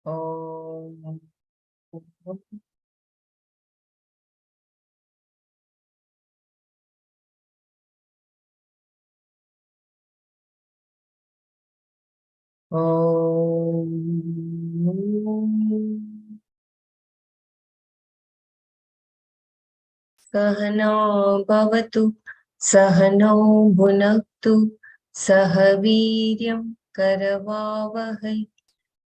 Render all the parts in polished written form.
Om. Sahana bhavatu, sahano bhunaktu, sahaviryam karavavahai,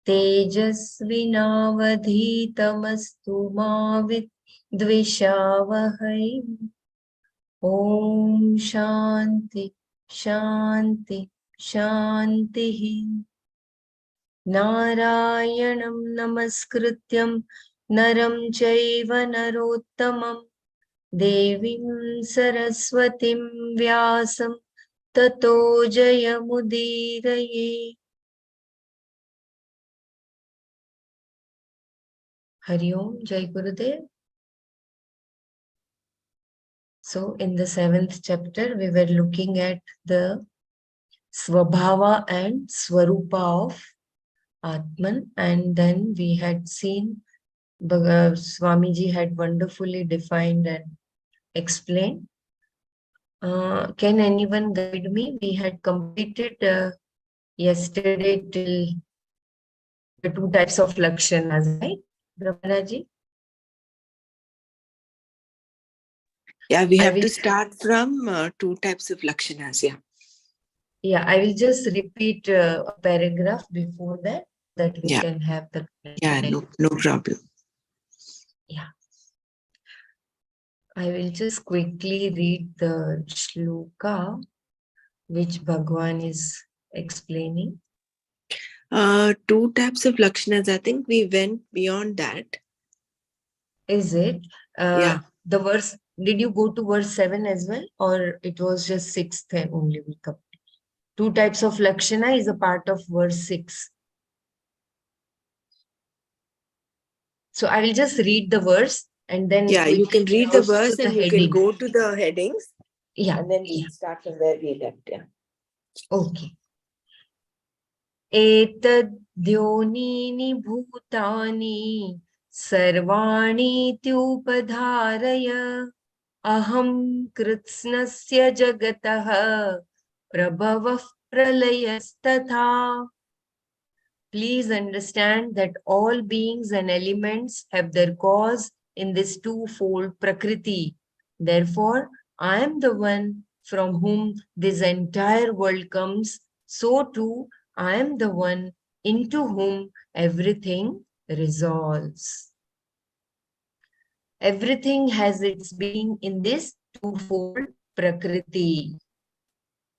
tejasvinavadhitamastu ma vidvishavahai. Om Shanti, Shanti, Shantihi. Narayanam namaskrityam naram chaiva narottamam devim saraswatim vyasam tato jayamudiraye. Hari Om, Jai Gurudev. So in the 7th chapter, we were looking at the Swabhava and Swarupa of Atman, and then we had seen Swamiji had wonderfully defined and explained. Can anyone guide me? We had completed yesterday till the 2 types of lakshanas, right, Brahmanaji? Yeah, we have to start from 2 types of lakshanas. Yeah. Yeah, I will just repeat a paragraph before that we can have the. Yeah, no problem. Yeah. I will just quickly read the shloka which Bhagwan is explaining. 2 types of lakshanas. I think we went beyond that. Is it? Yeah. The verse, did you go to verse 7 as well? Or it was just 6th only we come? 2 types of lakshana is a part of verse 6. So I will just read the verse and then. Yeah, you can read the verse and you can go to the headings. Yeah. And then we'll start from where we left. Yeah. Okay. Etadhyonini bhutani sarvani tyupadharaya aham kritsnasya jagatah prabhavah pralayastatha. Please understand that all beings and elements have their cause in this twofold Prakriti. Therefore, I am the one from whom this entire world comes. So too, I am the one into whom everything resolves. Everything has its being in this twofold Prakriti.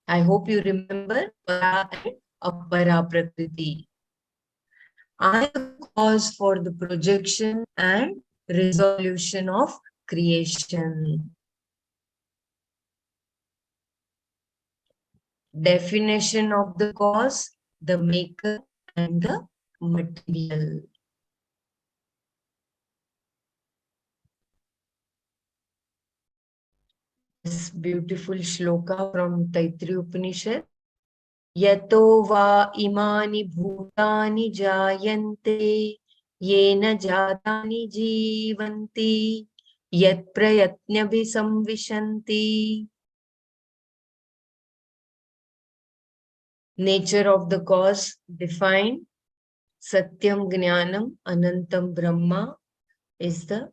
I hope you remember Para and Apara Prakriti. I am the cause for the projection and resolution of creation. Definition of the cause, the maker and the material. This beautiful shloka from Taittiriya Upanishad. Yato va imani bhutani jayante yena jatani jivanti yat prayatnyabhi samvishanti. Nature of the cause defined. Satyam Jnanam Anantam Brahma is the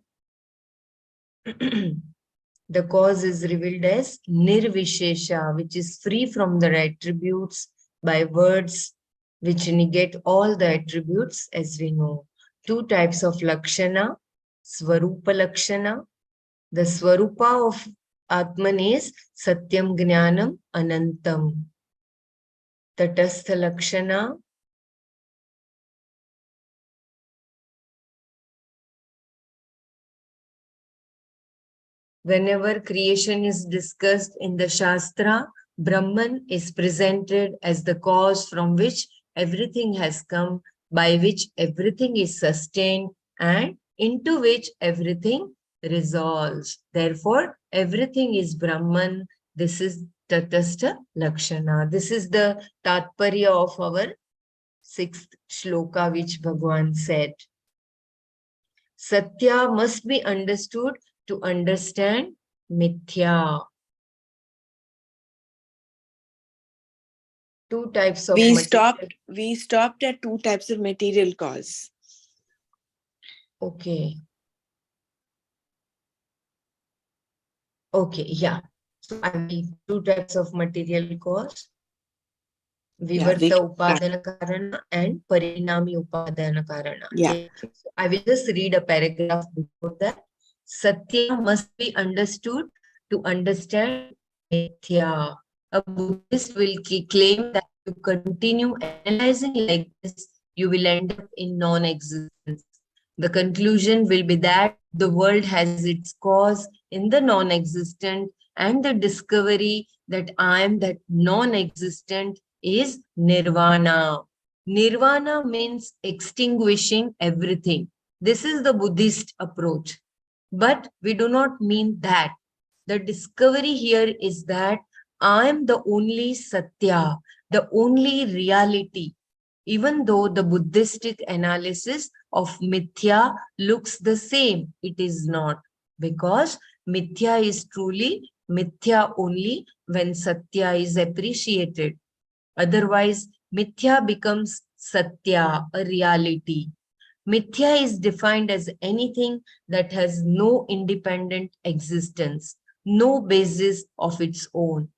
the cause is revealed as Nirvishesha, which is free from the attributes by words which negate all the attributes, as we know. 2 types of Lakshana, Swarupa Lakshana. The Swarupa of Atman is Satyam Jnanam Anantam. Tatastha Lakshana. Whenever creation is discussed in the Shastra, Brahman is presented as the cause from which everything has come, by which everything is sustained, and into which everything resolves. Therefore, everything is Brahman. This is Tatastha Lakshana. This is the Tatparya of our 6th shloka, which Bhagwan said. Satya must be understood to understand mithya. Two types of we stopped at two types of material cause. Okay. Okay, yeah. So I will two types of material cause. Vivarta Upadana Karana and Parinami Upadana Karana. Yeah. So I will just read a paragraph before that. Satya must be understood to understand mithya. A Buddhist will claim that if you continue analyzing like this, you will end up in non-existence. The conclusion will be that the world has its cause in the non-existent, and the discovery that I am that non-existent is nirvana. Nirvana means extinguishing everything. This is the Buddhist approach. But we do not mean that. The discovery here is that I am the only Satya, the only reality. Even though the Buddhistic analysis of mithya looks the same, it is not. Because mithya is truly mithya only when Satya is appreciated. Otherwise, mithya becomes satya, a reality. Mithya is defined as anything that has no independent existence, no basis of its own.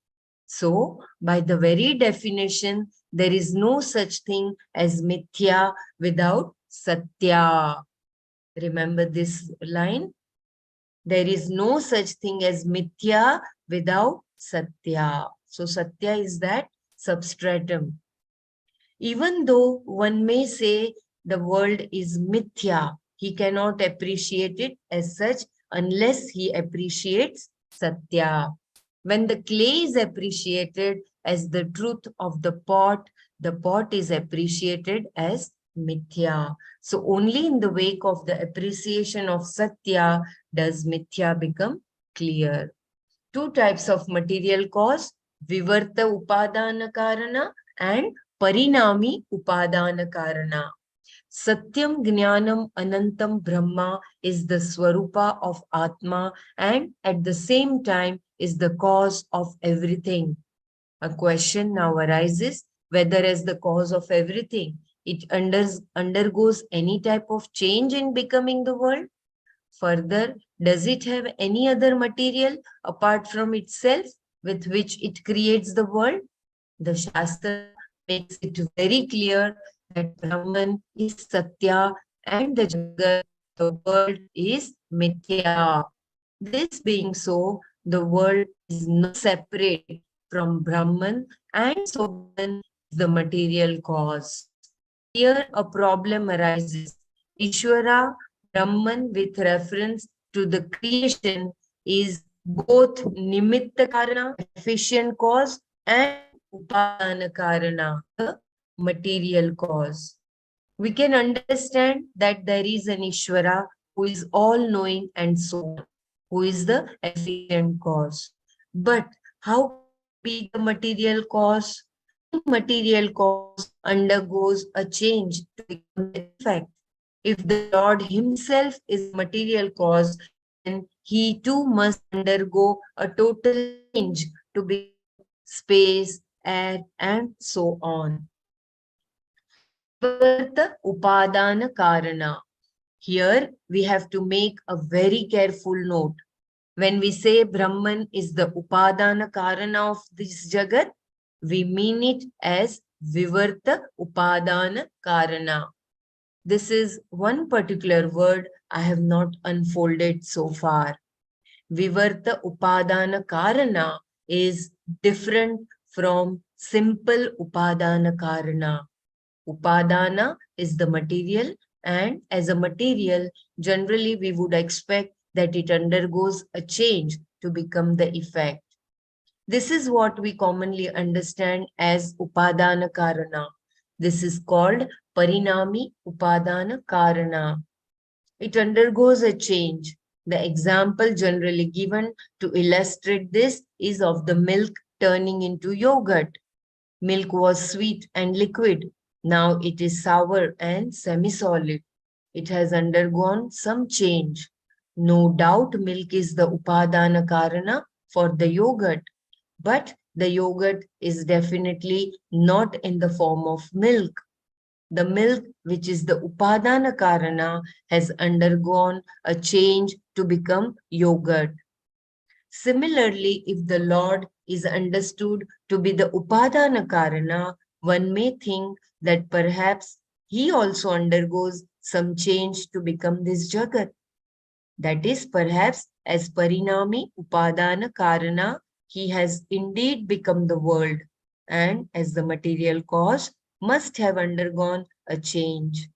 So, by the very definition, there is no such thing as mithya without satya. Remember this line? There is no such thing as mithya without satya. So, satya is that substratum. Even though one may say the world is mithya, he cannot appreciate it as such unless he appreciates satya. When the clay is appreciated as the truth of the pot is appreciated as mithya. So only in the wake of the appreciation of satya does mithya become clear. Two types of material cause, vivarta upadana karana and parinami upadana karana. Satyam Jnanam Anantam Brahma is the Swarupa of Atma and at the same time is the cause of everything. A question now arises whether as the cause of everything, it undergoes any type of change in becoming the world. Further, does it have any other material apart from itself with which it creates the world? The Shastra makes it very clear that Brahman is Satya and the Jagat, the world, is Mithya. This being so, the world is not separate from Brahman, and so Brahman is the material cause. Here a problem arises. Ishvara, Brahman with reference to the creation is both Nimitta Karana, efficient cause, and Upadana Karana, the material cause. We can understand that there is an Ishvara who is all-knowing and so on, who is the efficient cause. But how can he be the material cause? Any material cause undergoes a change to become the effect. If the Lord himself is a material cause, then he too must undergo a total change to become space, air, and so on. Vivarta Upadana Karana. Here we have to make a very careful note. When we say Brahman is the Upadana Karana of this Jagat, we mean it as Vivarta Upadana Karana. This is one particular word I have not unfolded so far. Vivarta Upadana Karana is different from simple Upadana Karana. Upadana is the material, and as a material, generally we would expect that it undergoes a change to become the effect. This is what we commonly understand as Upadana Karana. This is called Parinami Upadana Karana. It undergoes a change. The example generally given to illustrate this is of the milk turning into yogurt. Milk was sweet and liquid. Now it is sour and semi-solid. It has undergone some change. No doubt milk is the upadana karana for the yogurt, but the yogurt is definitely not in the form of milk. The milk, which is the upadana karana, has undergone a change to become yogurt. Similarly, if the Lord is understood to be the upadana karana, one may think that perhaps he also undergoes some change to become this jagat. That is, perhaps as parinami upadana karana, he has indeed become the world, and as the material cause must have undergone a change.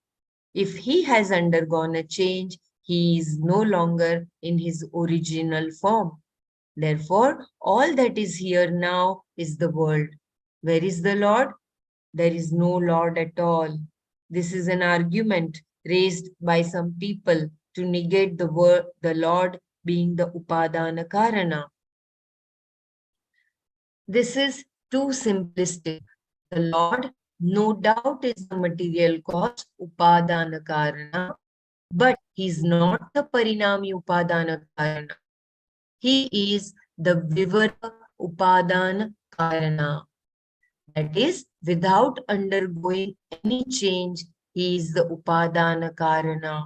If he has undergone a change, he is no longer in his original form. Therefore, all that is here now is the world. Where is the Lord? There is no Lord at all. This is an argument raised by some people to negate the word, the Lord being the Upadana Karana. This is too simplistic. The Lord, no doubt, is the material cause, Upadana Karana, but he is not the Parinami Upadana Karana. He is the Vivara Upadana Karana. That is, without undergoing any change, he is the Upadana Karana.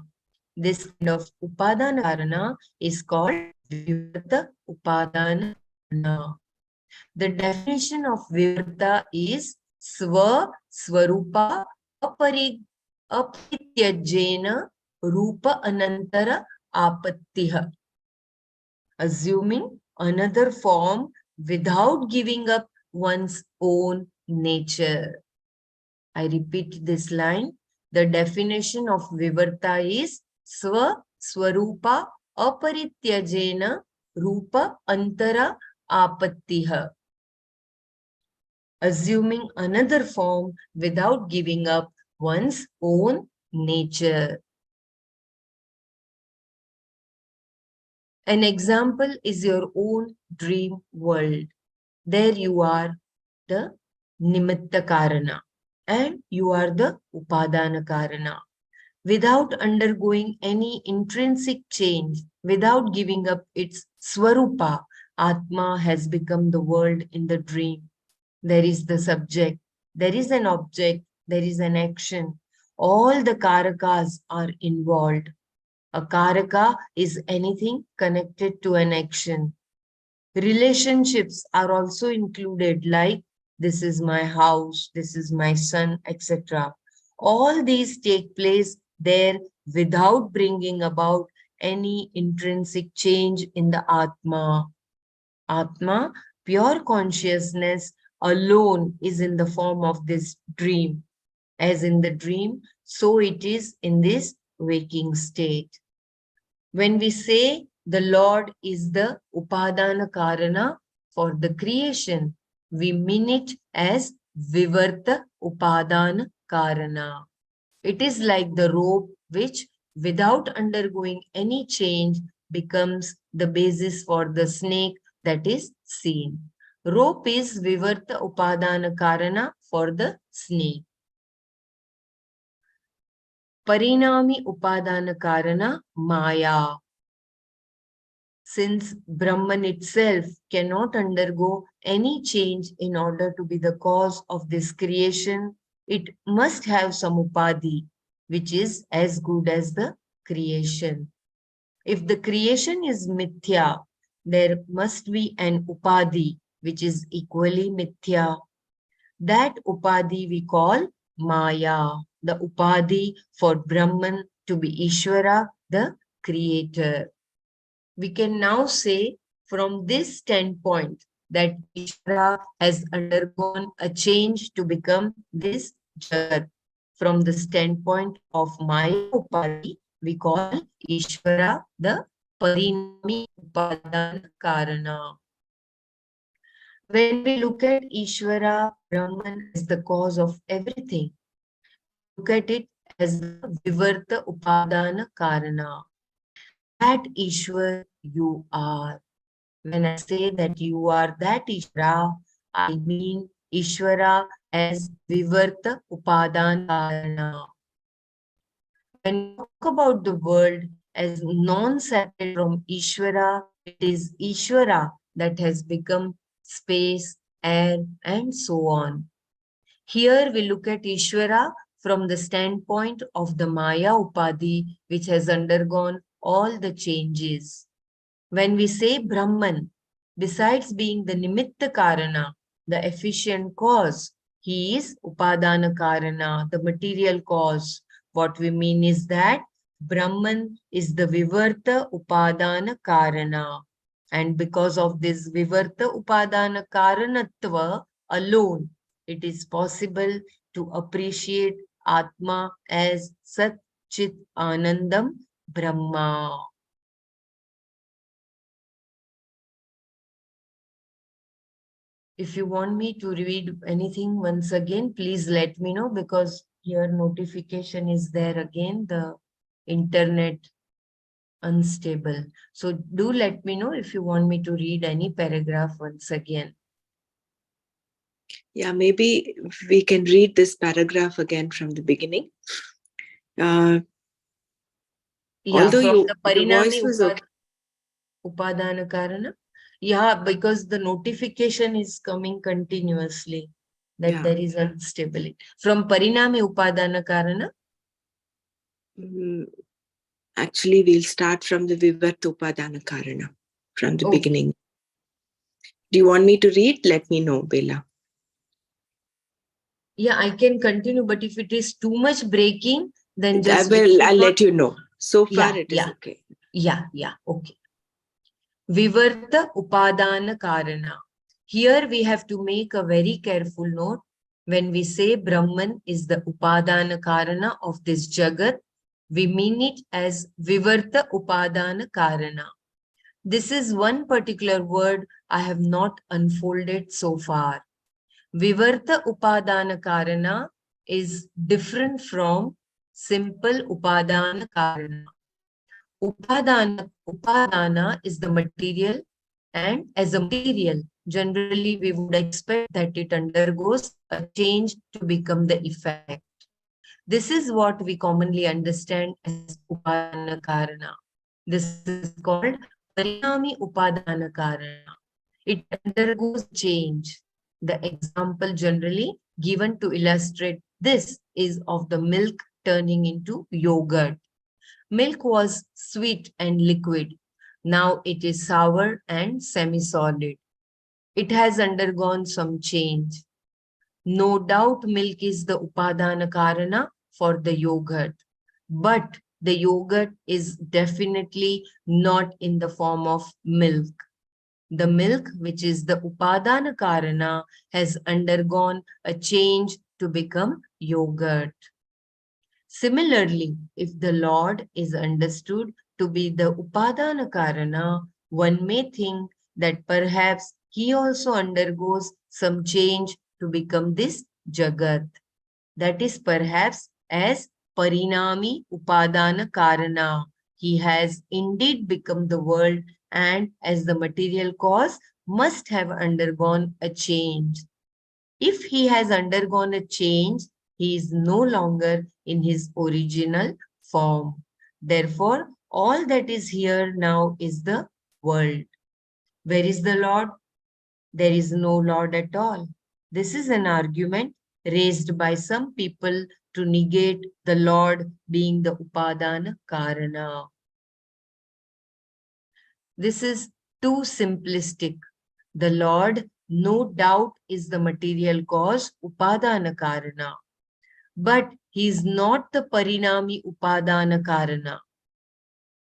This kind of Upadana Karana is called Vivarta Upadana Karana. The definition of Vivarta is Swa Swarupa Aparityajena Rupa Anantara Apattiha. Assuming another form without giving up one's own nature. I repeat this line. The definition of Vivarta is Swarupa Aparityajena Rupa Antara Apattiha. Assuming another form without giving up one's own nature. An example is your own dream world. There you are, the Nimitta Karana, and you are the Upadana Karana. Without undergoing any intrinsic change, without giving up its Swarupa, Atma has become the world in the dream. There is the subject, there is an object, there is an action. All the Karakas are involved. A Karaka is anything connected to an action. Relationships are also included, like this is my house, this is my son, etc. All these take place there without bringing about any intrinsic change in the Atma. Atma, pure consciousness alone, is in the form of this dream. As in the dream, so it is in this waking state. When we say the Lord is the Upadana Karana for the creation, we mean it as Vivarta Upadana Karana. It is like the rope which, without undergoing any change, becomes the basis for the snake that is seen. Rope is Vivarta Upadana Karana for the snake. Parinami Upadana Karana Maya. Since Brahman itself cannot undergo any change in order to be the cause of this creation, it must have some upadhi, which is as good as the creation. If the creation is mithya, there must be an upadhi, which is equally mithya. That upadhi we call Maya, the upadhi for Brahman to be Ishvara, the creator. We can now say from this standpoint that Ishvara has undergone a change to become this Jagat. From the standpoint of Maya Upadhi, we call Ishvara the Parinami Upadana Karana. When we look at Ishvara, Brahman as the cause of everything, look at it as the Vivarta Upadana Karana. That Ishwar you are. When I say that you are that Ishvara, I mean Ishvara as Vivarta Upadana Karana. When we talk about the world as non-separate from Ishvara, it is Ishvara that has become space, air, and so on. Here we look at Ishvara from the standpoint of the Maya Upadhi, which has undergone all the changes. When we say Brahman, besides being the Nimitta Karana, the efficient cause, he is Upadana Karana, the material cause. What we mean is that Brahman is the Vivarta Upadana Karana. And because of this Vivarta Upadana Karanatva alone, it is possible to appreciate Atma as Sat Chit Anandam Brahma. If you want me to read anything once again, please let me know, because here notification is there again, the internet unstable. So do let me know if you want me to read any paragraph once again. Yeah, maybe we can read this paragraph again from the beginning. Yeah, Although from the your voice Parinami was okay. Upadana Karana. Yeah, because the notification is coming continuously that there is instability. From Parinami Upadana Karana. Actually, we'll start from the Vivarta Upadana Karana, from the beginning. Do you want me to read? Let me know, Bela. Yeah, I can continue, but if it is too much breaking, then just I'll let you know. So far, it is okay. Yeah, okay. Vivarta Upadana Karana. Here we have to make a very careful note. When we say Brahman is the Upadana Karana of this Jagat, we mean it as Vivarta Upadana Karana. This is one particular word I have not unfolded so far. Vivarta Upadana Karana is different from simple Upadana Karana. Upadana is the material, and as a material, generally we would expect that it undergoes a change to become the effect. This is what we commonly understand as Upadana Karana. This is called Parinami Upadana Karana. It undergoes change. The example generally given to illustrate this is of the milk turning into yogurt. Milk was sweet and liquid. Now it is sour and semi-solid. It has undergone some change. No doubt milk is the Upadana Karana for the yogurt. But the yogurt is definitely not in the form of milk. The milk, which is the Upadana Karana, has undergone a change to become yogurt. Similarly, if the Lord is understood to be the Upadana Karana, one may think that perhaps he also undergoes some change to become this Jagat. That is perhaps as Parinami Upadana Karana. He has indeed become the world, and as the material cause must have undergone a change. If he has undergone a change, he is no longer in his original form. Therefore, all that is here now is the world. Where is the Lord? There is no Lord at all. This is an argument raised by some people to negate the Lord being the Upadana Karana. This is too simplistic. The Lord, no doubt, is the material cause, Upadana Karana. But he is not the Parinami Upadana Karana.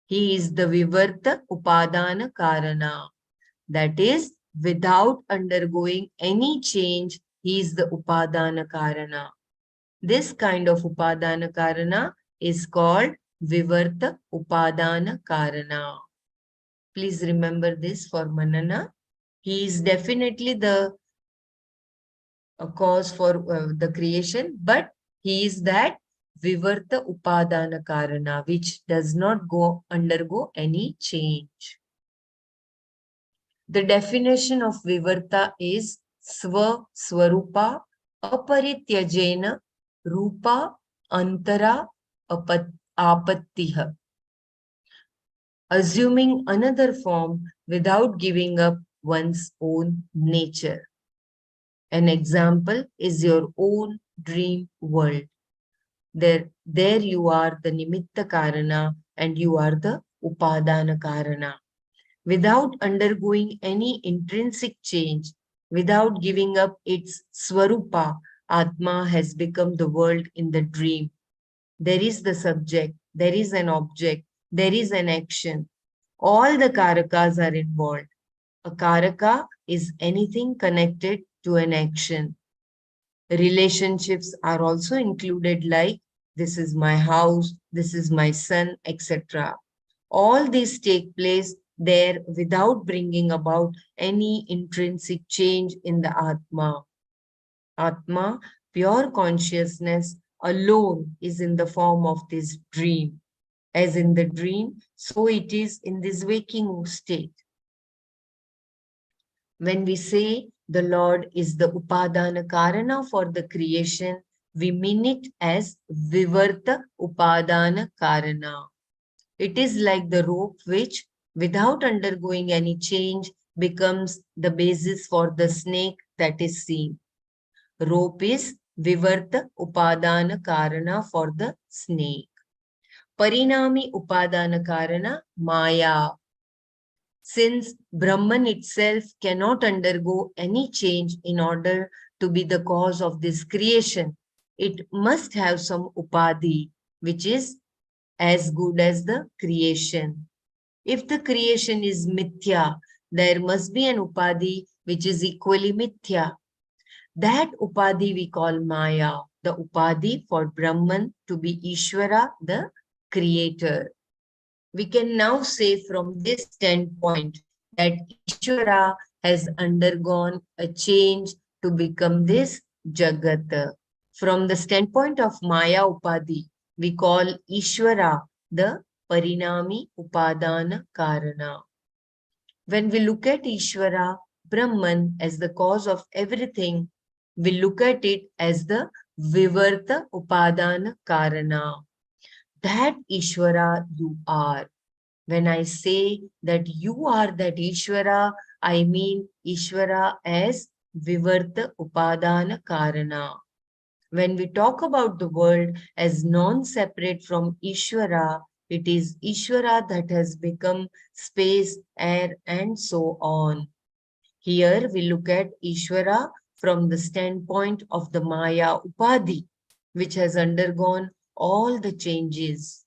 He is the Vivarta Upadana Karana. That is, without undergoing any change, he is the Upadana Karana. This kind of Upadana Karana is called Vivarta Upadana Karana. Please remember this for Manana. He is definitely the cause for the creation, but he is that Vivarta Upadana Karana, which does not undergo any change. The definition of Vivarta is Swarupa Aparityajena rupa antara apattiha. Assuming another form without giving up one's own nature. An example is your own dream world. There you are the Nimitta Karana and you are the Upadana Karana. Without undergoing any intrinsic change, without giving up its Swarupa, Atma has become the world in the dream. There is the subject, there is an object, there is an action. All the Karakas are involved. A Karaka is anything connected to an action. Relationships are also included, like this is my house, this is my son, etc. All these take place there without bringing about any intrinsic change in the Atma. Atma, pure consciousness alone, is in the form of this dream. As in the dream, so it is in this waking state. When we say the Lord is the Upadana Karana for the creation, we mean it as Vivarta Upadana Karana. It is like the rope which, without undergoing any change, becomes the basis for the snake that is seen. Rope is Vivarta Upadana Karana for the snake. Parinami Upadana Karana Maya. Since Brahman itself cannot undergo any change in order to be the cause of this creation, it must have some upadhi, which is as good as the creation. If the creation is mithya, there must be an upadhi which is equally mithya. That upadhi we call Maya, the upadhi for Brahman to be Ishvara, the creator. We can now say from this standpoint that Ishvara has undergone a change to become this Jagat. From the standpoint of Maya Upadhi, we call Ishvara the Parinami Upadana Karana. When we look at Ishvara, Brahman, as the cause of everything, we look at it as the Vivarta Upadana Karana. That Ishvara you are. When I say that you are that Ishvara, I mean Ishvara as Vivarta Upadana Karana. When we talk about the world as non-separate from Ishvara, it is Ishvara that has become space, air, and so on. Here we look at Ishvara from the standpoint of the Maya Upadhi, which has undergone all the changes.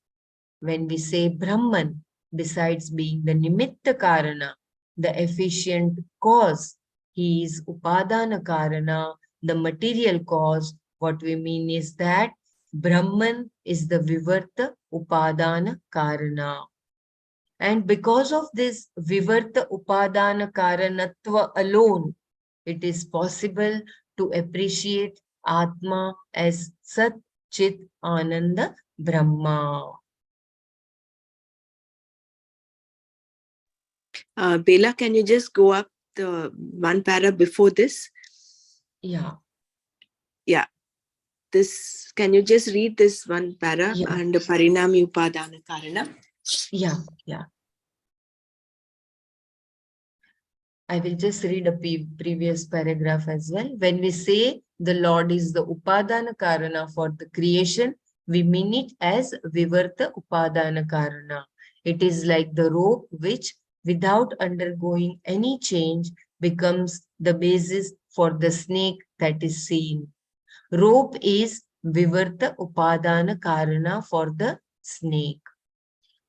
When we say Brahman, besides being the Nimitta Karana, the efficient cause, he is Upadana Karana, the material cause. What we mean is that Brahman is the Vivarta Upadana Karana. And because of this Vivarta Upadana Karanatva alone, it is possible to appreciate Atma as Sat Chit Ananda Brahma. Bela, can you just go up the one para before this? Yeah. Yeah. This, can you just read this one para under Parinami Upadana Karana? Yeah. I will just read a previous paragraph as well. When we say the Lord is the Upadana Karana for the creation, we mean it as Vivarta Upadana Karana. It is like the rope which, without undergoing any change, becomes the basis for the snake that is seen. Rope is Vivarta Upadana Karana for the snake.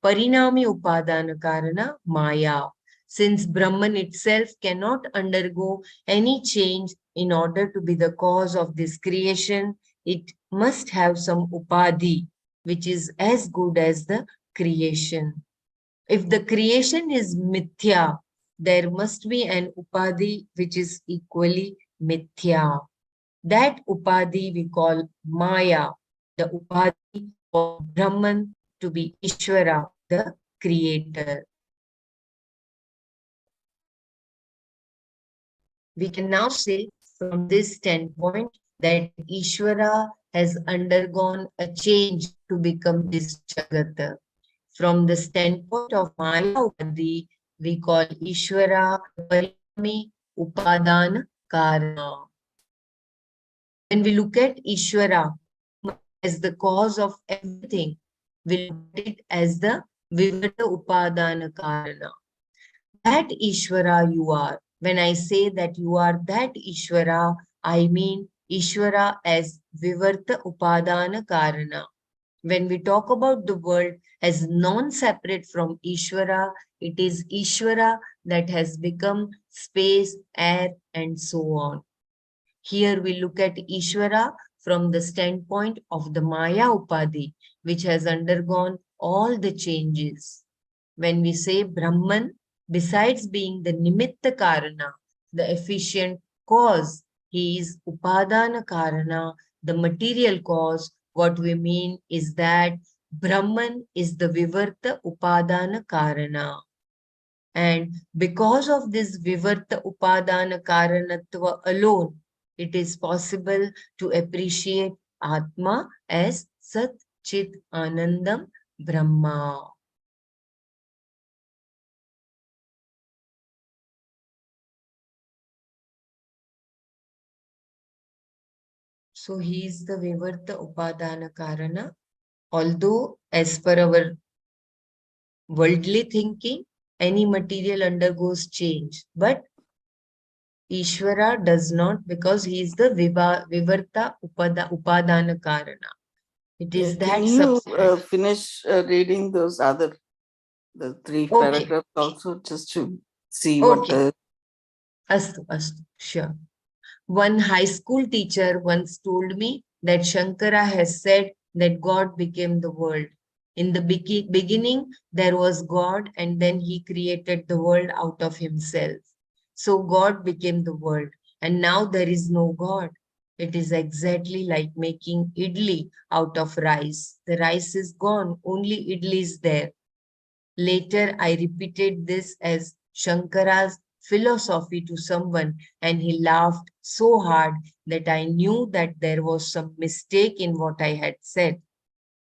Parinami Upadana Karana Maya. Since Brahman itself cannot undergo any change in order to be the cause of this creation, it must have some upadhi, which is as good as the creation. If the creation is mithya, there must be an upadhi which is equally mithya. That upadhi we call Maya, the upadhi for Brahman to be Ishvara, the creator. We can now say from this standpoint that Ishvara has undergone a change to become this Jagata. From the standpoint of Maya Upadi, we call Ishvara the Parinami Upadana Karana. When we look at Ishvara as the cause of everything, we look at it as the Vivata Upadana Karana. That Ishvara you are. When I say that you are that Ishvara, I mean Ishvara as Vivarta Upadana Karana. When we talk about the world as non-separate from Ishvara, it is Ishvara that has become space, air, and so on. Here we look at Ishvara from the standpoint of the Maya Upadhi, which has undergone all the changes. When we say Brahman, besides being the Nimitta Karana, the efficient cause, he is Upadana Karana, the material cause. What we mean is that Brahman is the Vivarta Upadana Karana. And because of this Vivarta Upadana Karanatva alone, it is possible to appreciate Atma as Sat Chit Anandam Brahma. So he is the Vivarta Upadana Karana. Although, as per our worldly thinking, any material undergoes change. But Ishvara does not, because he is the Vivarta Upadana Karana. It is Can that you substance. finish reading those the three Okay, paragraphs also, just to see what okay. the... Astu, sure. One high school teacher once told me that Shankara has said that God became the world. In the beginning, there was God, and then he created the world out of himself. So God became the world, and now there is no God. It is exactly like making idli out of rice. The rice is gone, only idli is there. Later, I repeated this as Shankara's philosophy to someone, and he laughed so hard that I knew that there was some mistake in what I had said.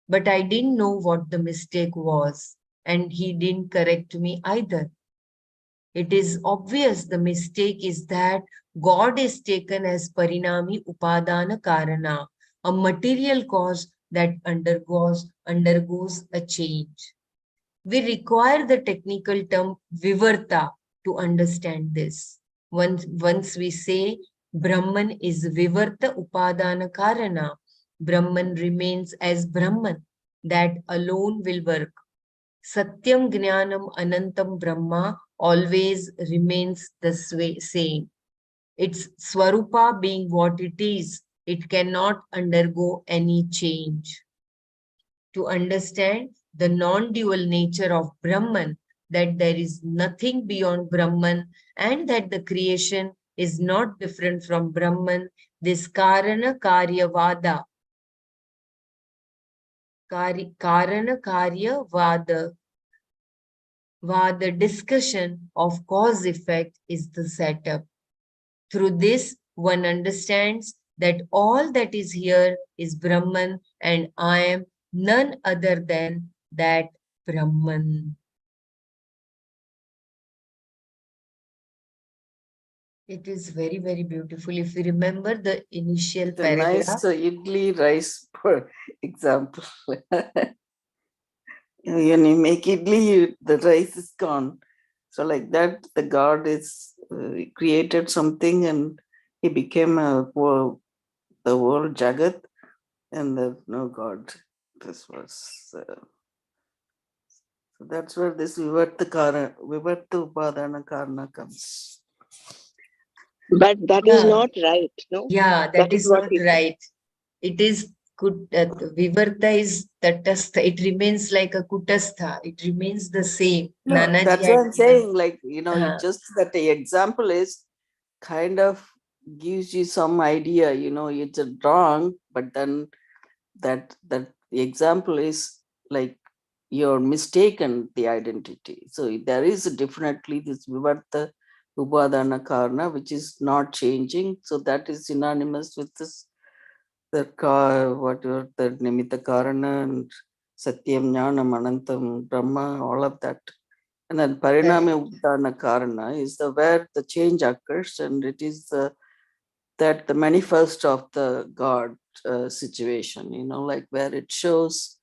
But I didn't know what the mistake was, and he didn't correct me either. It is obvious the mistake is that God is taken as Parinami Upadana Karana, a material cause that undergoes a change. We require the technical term Vivarta to understand this. Once we say Brahman is Vivarta Upadana Karana, Brahman remains as Brahman. That alone will work. Satyam Jnanam Anantam Brahma always remains the same. Its Swarupa being what it is, it cannot undergo any change. To understand the non-dual nature of Brahman, that there is nothing beyond Brahman and that the creation is not different from Brahman, this Karana Karya Vada, Karana Karya Vada discussion of cause-effect is the setup. Through this, one understands that all that is here is Brahman and I am none other than that Brahman. It is very, very beautiful. If you remember the initial It's a nice paragraph. idli rice, for example. When you make idli, the rice is gone. So like that, the God is created something and he became the world Jagat, and there's no God. This was... so that's where this Vivarta Upadana Karana comes. But that is Yeah, not right, no? yeah, That that is is what not we say. right. It is Vivarta is Tatastha. It remains like a Kutastha. It remains the same. No, Nanaji that's what had I'm given. saying. Like, Uh, just that the example is kind of gives you some idea, it's wrong, but then that the example is like you're mistaken the identity. So there is definitely this Vivarta Upadana Karna, which is not changing. So that is synonymous with this whatever the Nimitta Karana and Satyam Jnanam Anantam Brahma, all of that. And then Pariname Uddhana Karana is the where the change occurs, and it is the manifest of the God situation, like where it shows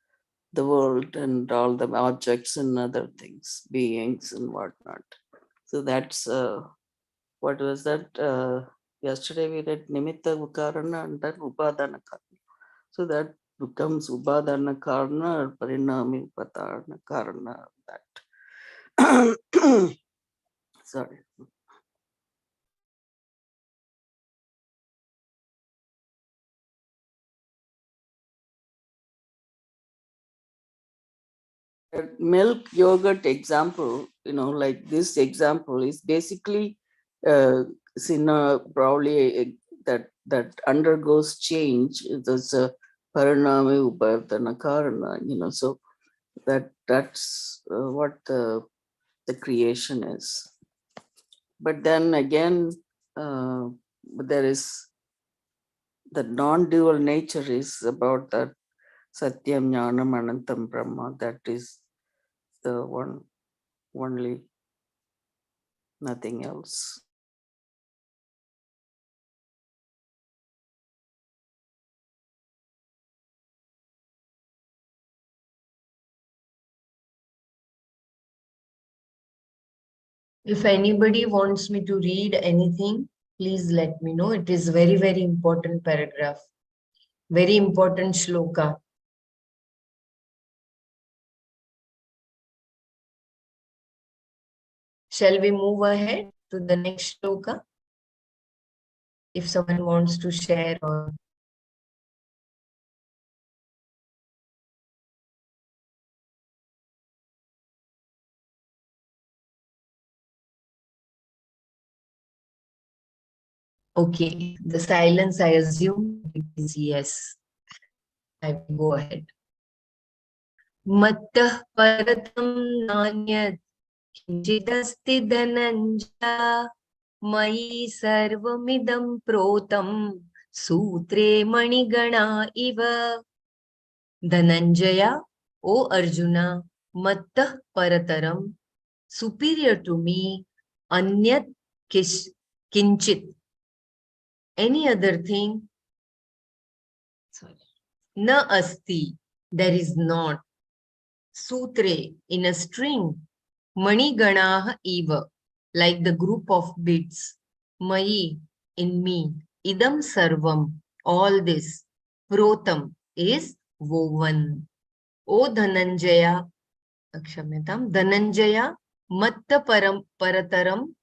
the world and all the objects and other things, beings and whatnot. So that's what was that? Yesterday we read Nimitta Karana and then Upadana Karana. So that becomes Upadana Karana or Parinami Upadana Karana. That. Sorry. Milk yogurt example, like this example is basically probably that undergoes change. There's a parinami upadana karana, so that's what the creation is. But then again, there is the non-dual nature is about that Satyam Jnanam Anantam Brahma. That is the one only, nothing else. If anybody wants me to read anything, please let me know. It is very, very important paragraph. Very important shloka. Shall we move ahead to the next shloka? If someone wants to share or... Okay, the silence I assume is yes. I will go ahead. Mattah paratam nanyat kinchidasti dhananjaya mayi sarvamidam protam sutre manigana iva. Dhananjaya, O Arjuna, mattah parataram, superior to me, anyat kinchit, any other thing, na asti, there is not, sutre, in a string, maniganah eva, like the group of bits, mayi, in me, idam sarvam, all this, protam, is woven. O Dhananjaya, Akshamyatam, Dhananjaya, matta parataram,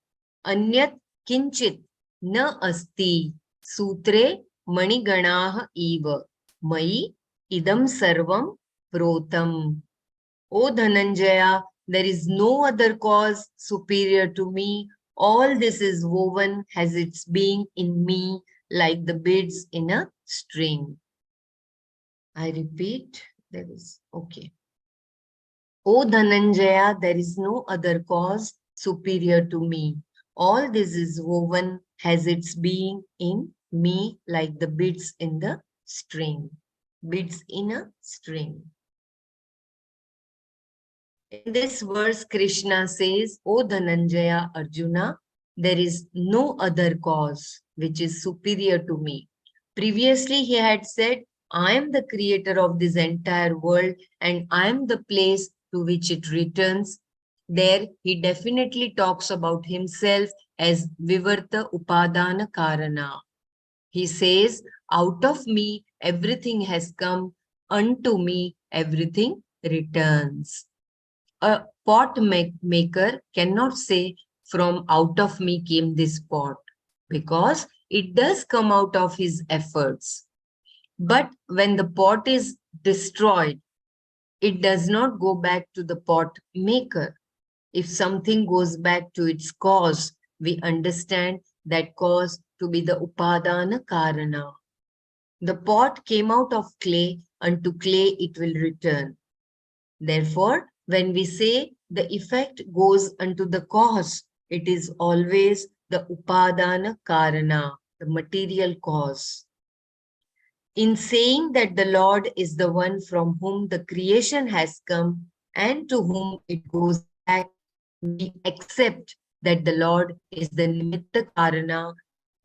anyat kinchit, na asti, sutre maniganah eva, mayi idam sarvam protam. O Dhananjaya, there is no other cause superior to me. All this is woven, has its being in me, like the beads in a string. I repeat, there is, okay. O Dhananjaya, there is no other cause superior to me. All this is woven, has its being in me, like the beads in the string. Beads in a string. In this verse, Krishna says, O Dhananjaya Arjuna, there is no other cause which is superior to me. Previously, he had said, I am the creator of this entire world and I am the place to which it returns. There, he definitely talks about himself as Vivarta Upadana Karana. He says, out of me, everything has come, unto me, everything returns. A pot maker cannot say, from out of me came this pot, because it does come out of his efforts. But when the pot is destroyed, it does not go back to the pot maker. If something goes back to its cause, we understand that cause to be the upadana karana. The pot came out of clay, and to clay it will return. Therefore, when we say the effect goes unto the cause, it is always the upadana karana, the material cause. In saying that the Lord is the one from whom the creation has come and to whom it goes back, we accept that the Lord is the Nimitta Karana,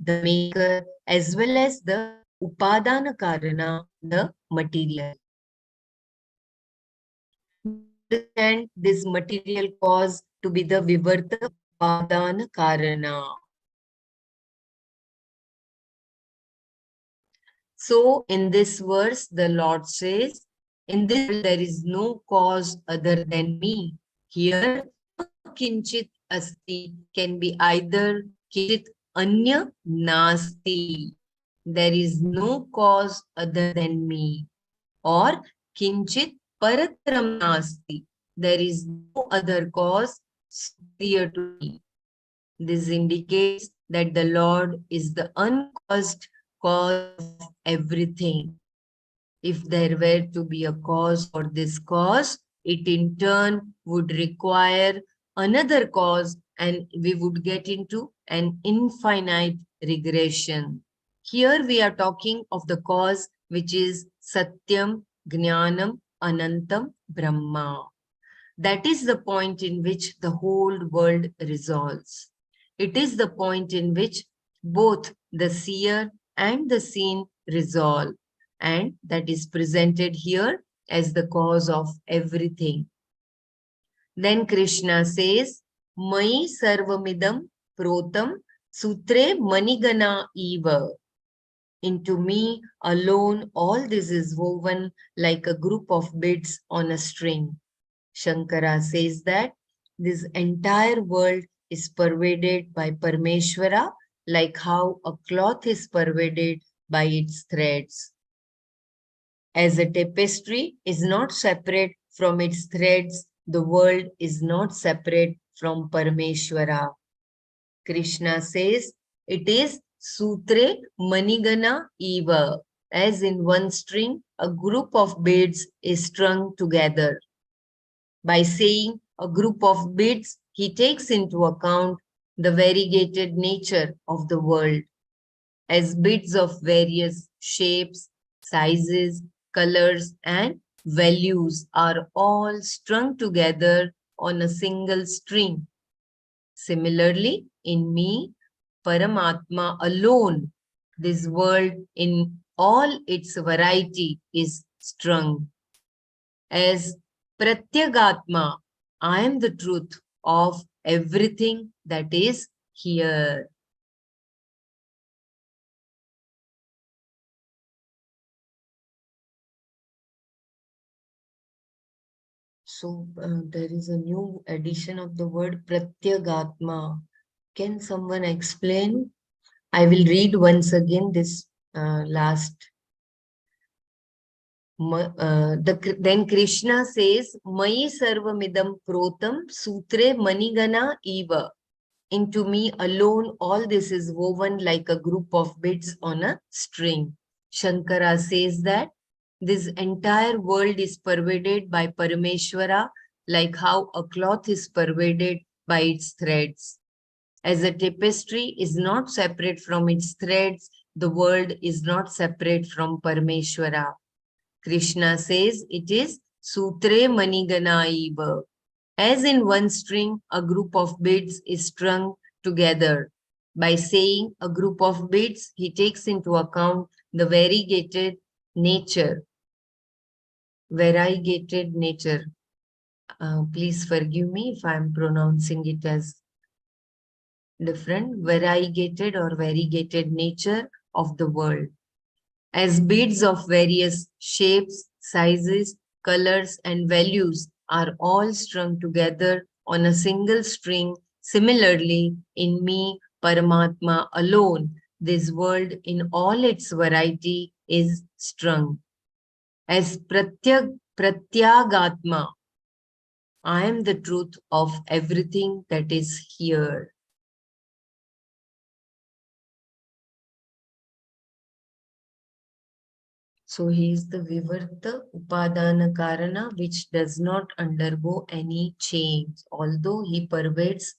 the maker, as well as the Upadana Karana, the material. We understand this material cause to be the Vivarta Upadana Karana. So in this verse, the Lord says, in this world there is no cause other than me. Here, kinchit asti can be either kinchit anya nasti. There is no cause other than me. Or kinchit paratram nasti. There is no other cause superior to me. This indicates that the Lord is the uncaused cause of everything. If there were to be a cause for this cause, it in turn would require another cause and we would get into an infinite regression. Here we are talking of the cause which is Satyam, Jnanam, Anantam, Brahma. That is the point in which the whole world resolves. It is the point in which both the seer and the seen resolve, and that is presented here as the cause of everything. Then Krishna says, Mai sarvamidam protam sutre manigana eva. Into me alone all this is woven like a group of beads on a string. Shankara says that this entire world is pervaded by Parmeshwara, like how a cloth is pervaded by its threads. As a tapestry is not separate from its threads, the world is not separate from Parmeshwara. Krishna says it is Sutre Manigana Eva, as in one string, a group of beads is strung together. By saying a group of beads, he takes into account the variegated nature of the world, as beads of various shapes, sizes, colors, and values are all strung together on a single string. Similarly, in me, Paramatma alone, this world in all its variety is strung. As Pratyagatma, I am the truth of everything that is here. So there is a new addition of the word Pratyagatma. Can someone explain? I will read once again this last. Then Krishna says, Mai sarvamidam protam sutre manigana eva. Into me alone, all this is woven like a group of beads on a string. Shankara says that this entire world is pervaded by Parameshwara, like how a cloth is pervaded by its threads. As a tapestry is not separate from its threads, the world is not separate from Parameshwara. Krishna says it is Sutre Manigana Eva. As in one string, a group of beads is strung together. By saying a group of beads, he takes into account the variegated nature. Please forgive me if I am pronouncing it as different. Variegated or variegated nature of the world. As beads of various shapes, sizes, colors, and values are all strung together on a single string. Similarly, in me, Paramatma alone, this world in all its variety is strung. As Pratyagatma, I am the truth of everything that is here. So he is the Vivarta Upadana Karana, which does not undergo any change, although he pervades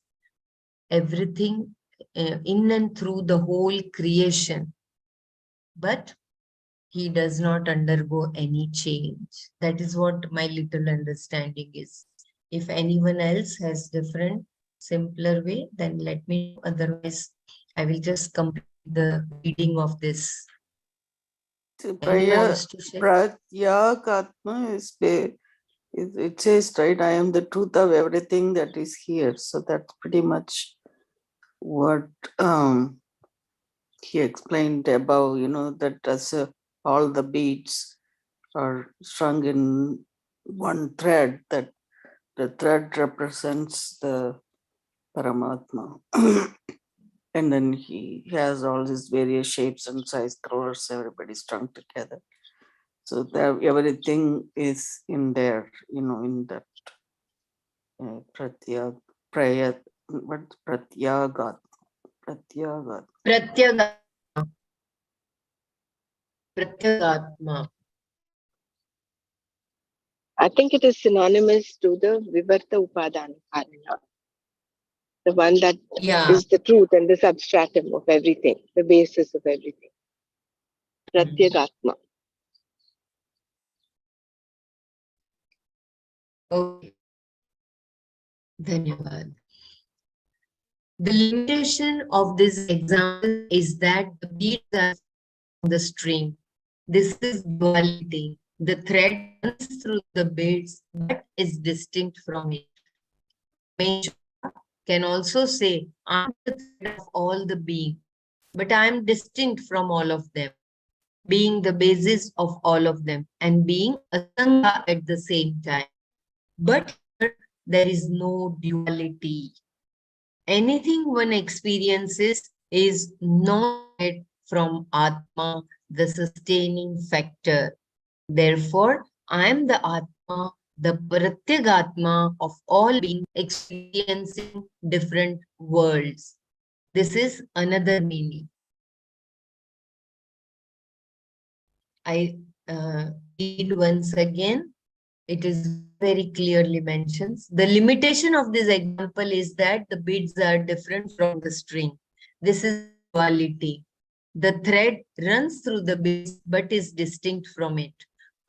everything in and through the whole creation. But he does not undergo any change. That is what my little understanding is. If anyone else has different, simpler way, then let me know. Otherwise, I will just complete the reading of this. Anyone wants to share? Pratyakatma is it says, right, I am the truth of everything that is here. So that's pretty much what he explained above, that as all the beads are strung in one thread, that the thread represents the Paramatma. And then he has all his various shapes and size colors, everybody strung together. So that everything is in there, in that pratyag, prayat, what pratyagat, pratyagat. Pratyagatma. Pratyagatma. I think it is synonymous to the Vivarta Upadana Karana, the one that Yeah. is the truth and the substratum of everything, the basis of everything. Pratyagatma. Okay. Dhanyavad. The limitation of this example is that the beads are on the string. This is duality. The thread runs through the beads but is distinct from it. Parmeshwara can also say, I am the thread of all the beings, but I am distinct from all of them, being the basis of all of them and being asanga at the same time. But here there is no duality. Anything one experiences is not separate from Atma, the sustaining factor. Therefore, I am the Atma, the Pratyagatma of all beings experiencing different worlds. This is another meaning. I read once again. It is very clearly mentions. The limitation of this example is that the beads are different from the string. This is duality. The thread runs through the beads but is distinct from it.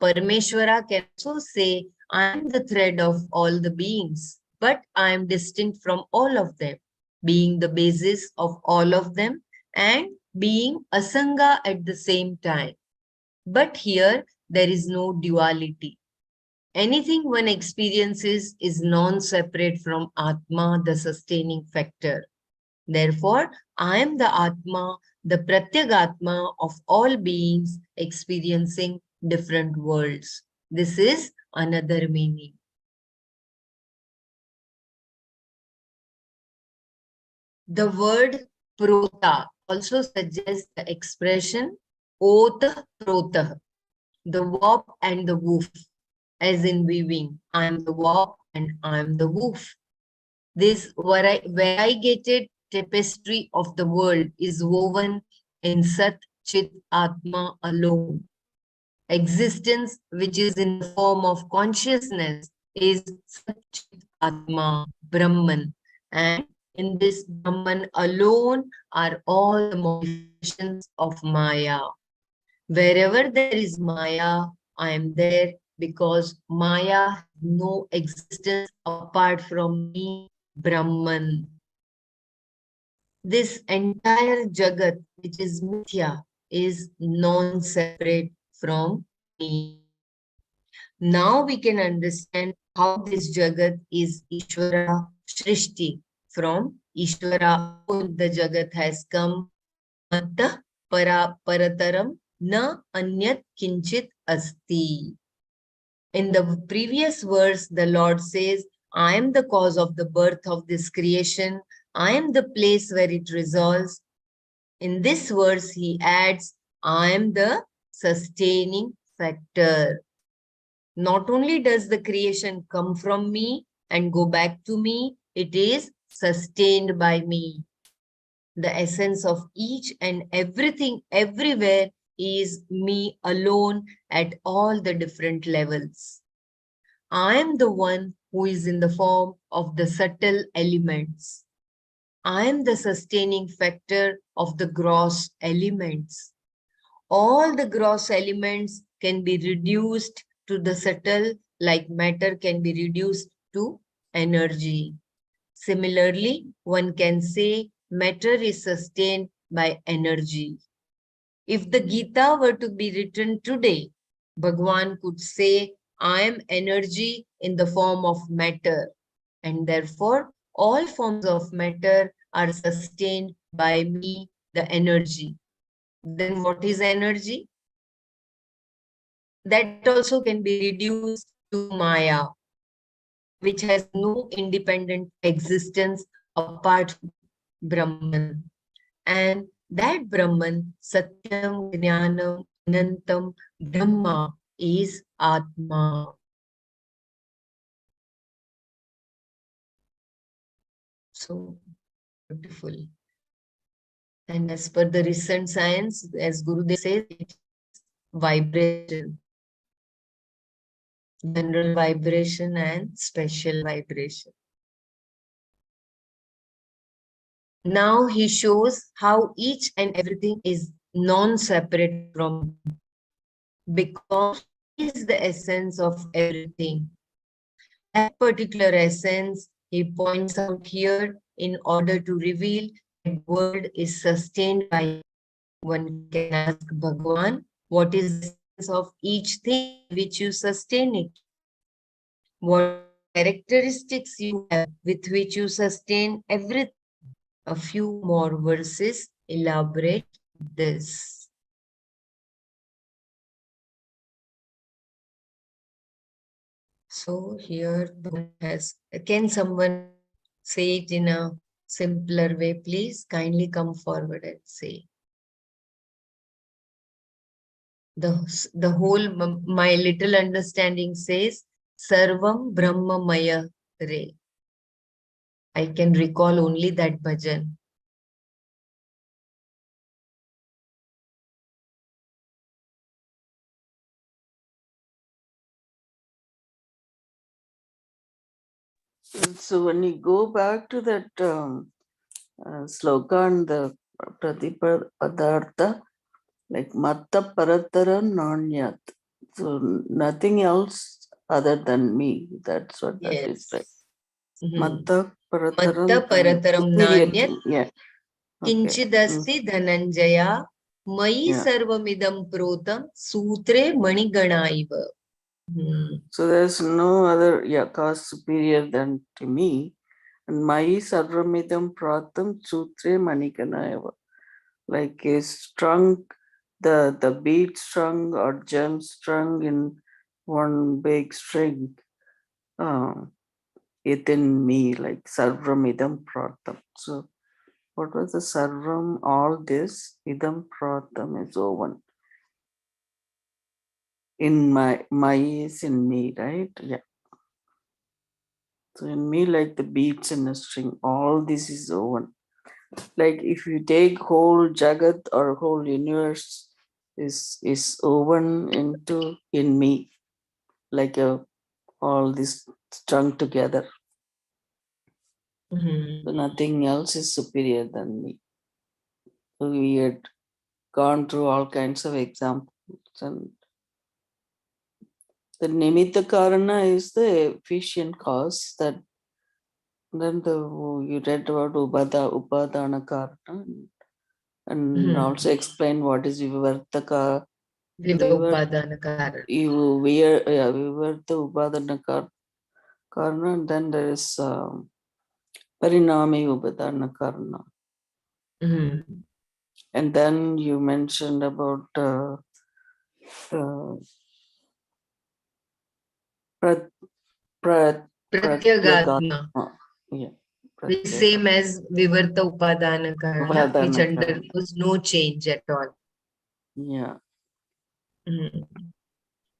Parameshwara can also say, I am the thread of all the beings, but I am distinct from all of them, being the basis of all of them and being asanga at the same time. But here there is no duality. Anything one experiences is non-separate from Atma, the sustaining factor. Therefore, I am the Atma, the Pratyagatma of all beings experiencing different worlds. This is another meaning. The word prota also suggests the expression ot protah, the warp and the woof, as in weaving. I am the warp and I am the woof. This variegated tapestry of the world is woven in Sat Chit Atma alone. Existence, which is in the form of consciousness, is Sat Chit Atma, Brahman. And in this Brahman alone are all the modifications of Maya. Wherever there is Maya, I am there because Maya has no existence apart from me, Brahman. This entire Jagat, which is Mithya, is non-separate from me. Now we can understand how this Jagat is Ishvara Shrishti. From Ishvara, the Jagat has come. Matta parataram na anyat kinchit asti. In the previous verse, the Lord says, I am the cause of the birth of this creation. I am the place where it resolves. In this verse, he adds, I am the sustaining factor. Not only does the creation come from me and go back to me, it is sustained by me. The essence of each and everything everywhere is me alone at all the different levels. I am the one who is in the form of the subtle elements. I am the sustaining factor of the gross elements. all the gross elements can be reduced to the subtle, like matter can be reduced to energy. Similarly, one can say matter is sustained by energy. If the Gita were to be written today, Bhagwan could say, I am energy in the form of matter, and therefore all forms of matter are sustained by me, the energy. Then what is energy? That also can be reduced to Maya, which has no independent existence apart from Brahman. And that Brahman, Satyam, Jnanam, Anantam, Brahma is Atma. So beautiful. And as per the recent science, as Gurudev says, it is vibration, general vibration and special vibration. Now he shows how each and everything is non-separate from him, because he is the essence of everything. That particular essence he points out here in order to reveal that the world is sustained by him. One can ask Bhagwan, what is the essence of each thing which you sustain it? What are the characteristics you have with which you sustain everything? A few more verses elaborate this. So here Bhagwan has, can someone say it in a simpler way, please? Kindly come forward and say. The whole, my little understanding says, Sarvam Brahma Maya Re. I can recall only that bhajan. So when you go back to that sloka and the Pratipadartha, like Matta Paratara Nanyat. So nothing else other than me. That's what that is, Yes. right? Mhm. Matta Matta Parataram Parataram superior Nanyat to, yeah. Okay. Kinchidasti Dhananjaya Mayi Yeah. Sarvamidam Protam Sutre Maniganaiva. So there's no other cause superior than to me. And Mayi Sarvamidam Pratam Sutre Manikanayava. Like a strung, the bead strung or gem strung in one big string within me, like Sarvam Idam Pratam. So what was the Sarvam? All this Idam Pratam is Ovan. In my is in me, right? Yeah. So in me, like the beads in a string, all this is Ovan. Like if you take whole Jagat or whole universe is woven into in me, like all this strung together. So nothing else is superior than me. So we had gone through all kinds of examples, and the nimitta karana is the efficient cause. That then you read about upadana karana, and also explain what is vivartaka. Upadana Karana. Vivarta upadana karana, and then there is parinami upadana karana. And then you mentioned about Pratyagatma. Yeah, The same as Vivarta Upadana Karana, which Upadana karana. undergoes no change at all. Yeah.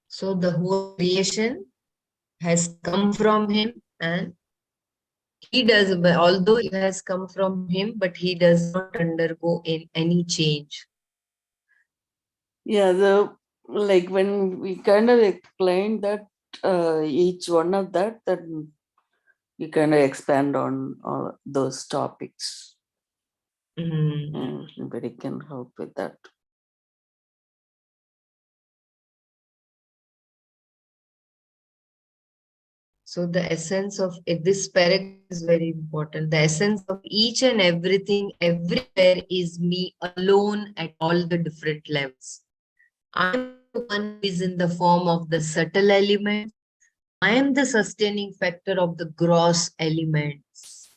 So the whole creation has come from him, and he does, although it has come from him, but he does not undergo in any change. Yeah, like when we kind of explained that each one of that you kind of expand on all those topics. Everybody can help with that. So the essence of this paragraph is very important. The essence of each and everything everywhere is me alone at all the different levels. I am the one who is in the form of the subtle element. I am the sustaining factor of the gross elements.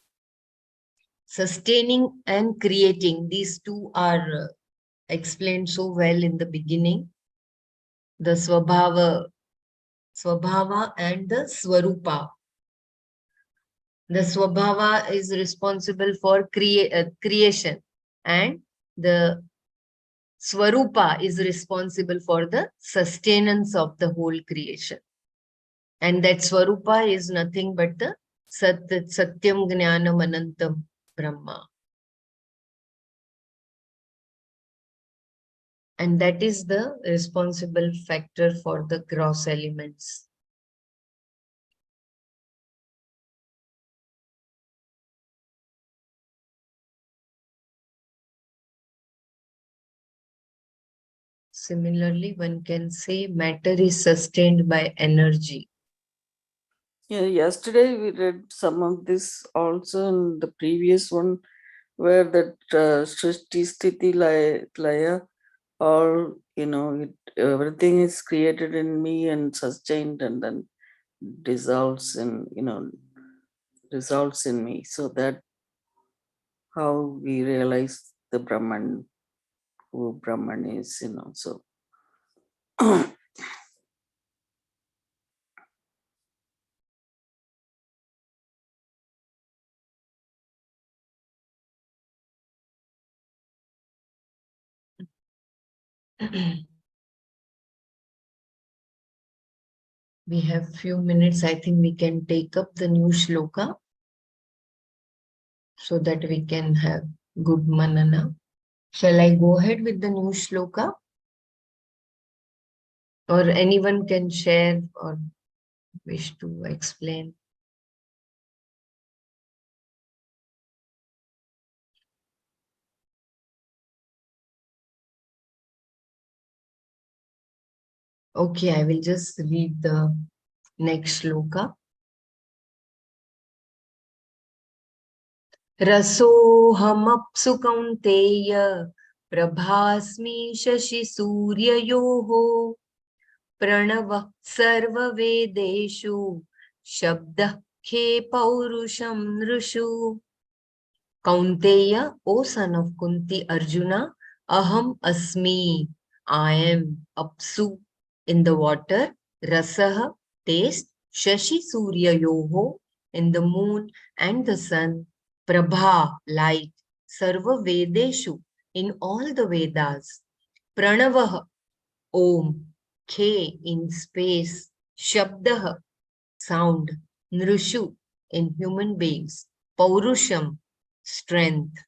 Sustaining and creating, these two are explained so well in the beginning. The Swabhava and the Swarupa. The Swabhava is responsible for creation, and the Swarupa is responsible for the sustenance of the whole creation. And that Swarupa is nothing but the Satyam Jnanam Anantam Brahma. And that is the responsible factor for the gross elements. Similarly, one can say matter is sustained by energy. Yeah, yesterday we read some of this also in the previous one, where that Srishti Sthiti Laya, all, everything is created in me and sustained and then dissolves in, results in me. So that how we realize the Brahman, who Brahman is, so. We have few minutes. I think we can take up the new shloka so that we can have good manana. Shall I go ahead with the new shloka? Or anyone can share or wish to explain? Okay, I will just read the next shloka. रसोऽहमप्सु कौन्तेय प्रभास्मि शशिसूर्ययोः प्रणवः सर्ववेदेषु शब्दः खे पौरुषं नृषु. Kaunteya, O son of Kunti Arjuna, Aham Asmi, I am Apsu in the water, Rasaha, taste, Shashi Surya Yoho, in the moon and the sun, Prabha, light, Sarva Vedeshu, in all the Vedas, Pranavaha, Om, Khe, in space, Shabdaha, sound, Nrushu, in human beings, Paurusham, strength.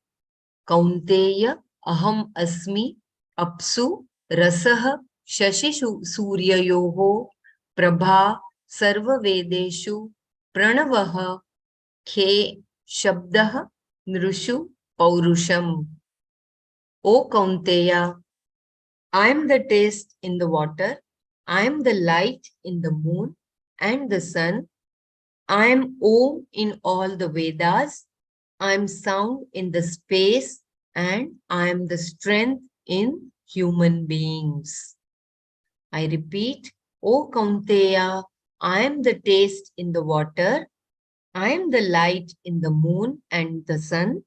Kaunteya aham asmi apsu rasaha shashi suryayoho prabha sarva vedeshu pranavaha khe shabdah nrushu paurusham. O Kaunteya, I am the taste in the water, I am the light in the moon and the sun, I am Om in all the Vedas, I am sound in the space, and I am the strength in human beings. I repeat, O Kaunteya, I am the taste in the water, I am the light in the moon and the sun,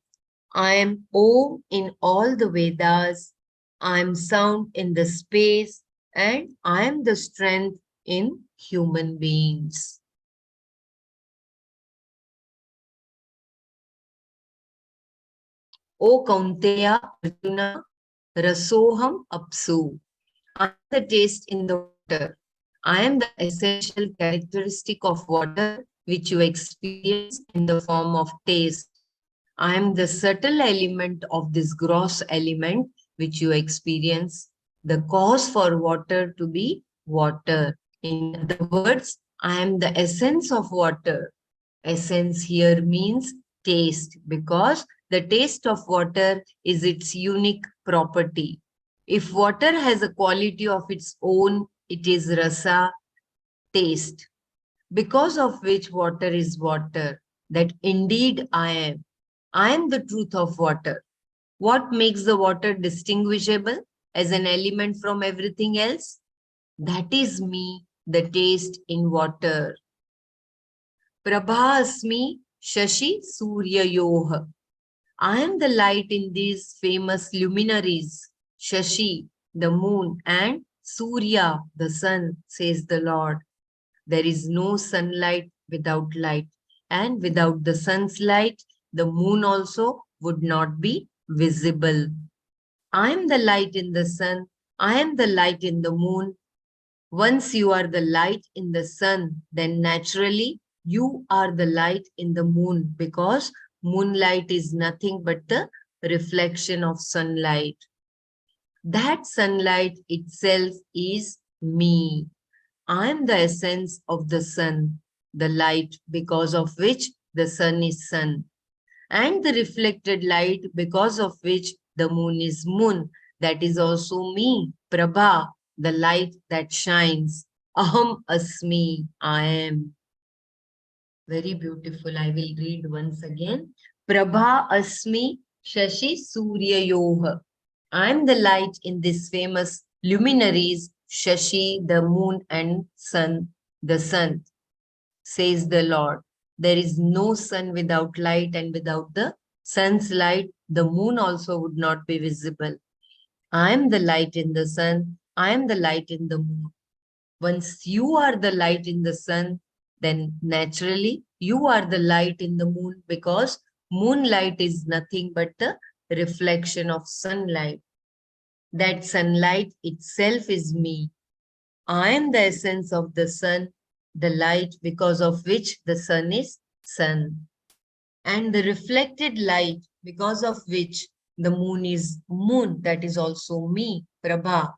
I am Om in all the Vedas, I am sound in the space, and I am the strength in human beings. O Kaunteya Arjuna, Rasoham Apsu. I am the taste in the water. I am the essential characteristic of water which you experience in the form of taste. I am the subtle element of this gross element which you experience, the cause for water to be water. In other words, I am the essence of water. Essence here means taste because the taste of water is its unique property. If water has a quality of its own, it is rasa, taste. because of which water is water, that indeed I am. I am the truth of water. What makes the water distinguishable as an element from everything else? That is me, the taste in water. Prabha asmi Shashi Suryayoha. I am the light in these famous luminaries, Shashi, the moon, and Surya, the sun, says the Lord. There is no sunlight without light, and without the sun's light, the moon also would not be visible. I am the light in the sun, I am the light in the moon. Once you are the light in the sun, then naturally you are the light in the moon, because moonlight is nothing but the reflection of sunlight. That sunlight itself is me. I am the essence of the sun, the light because of which the sun is sun, and the reflected light because of which the moon is moon. That is also me, Prabha, the light that shines. Aham asmi, I am. Very beautiful. I will read once again. Prabha asmi shashi suryayoha. I am the light in these famous luminaries, Shashi, the moon, and sun, the sun, says the Lord. There is no sun without light, and without the sun's light, the moon also would not be visible. I am the light in the sun. I am the light in the moon. Once you are the light in the sun, then naturally you are the light in the moon, because moonlight is nothing but the reflection of sunlight. That sunlight itself is me. I am the essence of the sun, the light because of which the sun is sun. And the reflected light because of which the moon is moon, that is also me, Prabha,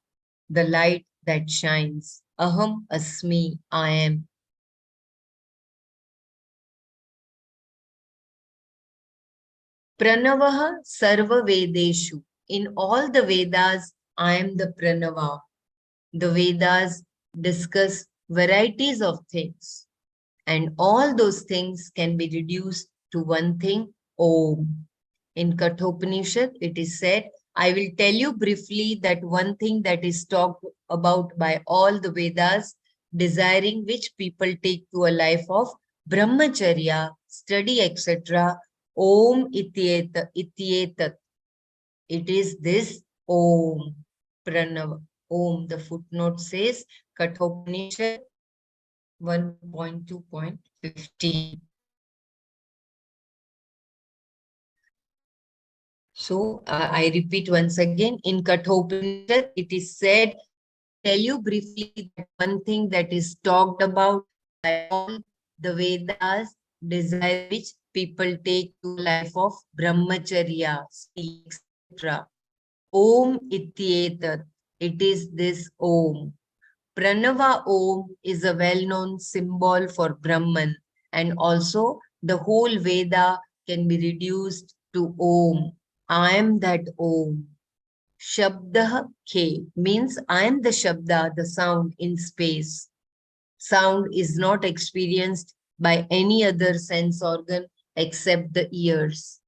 the light that shines. Aham asmi, I am. Pranavaha sarva vedeshu. In all the Vedas, I am the Pranava. The Vedas discuss varieties of things, and all those things can be reduced to one thing, Om. In Kathopanishad, it is said, I will tell you briefly that one thing that is talked about by all the Vedas, desiring which people take to a life of brahmacharya, study, etc. Om ityetat. It is this Om. Pranava. Om. The footnote says Kathopanishad 1.2.15. So I repeat once again, in Kathopanishad, it is said, I will tell you briefly that one thing that is talked about by all the Vedas, desire which people take to a life of brahmacharya, etc. Om ityetat. It is this Om. Pranava Om is a well-known symbol for Brahman, and also the whole Veda can be reduced to Om. I am that Om. Shabdah K means I am the Shabda, the sound in space. Sound is not experienced by any other sense organ except the ears.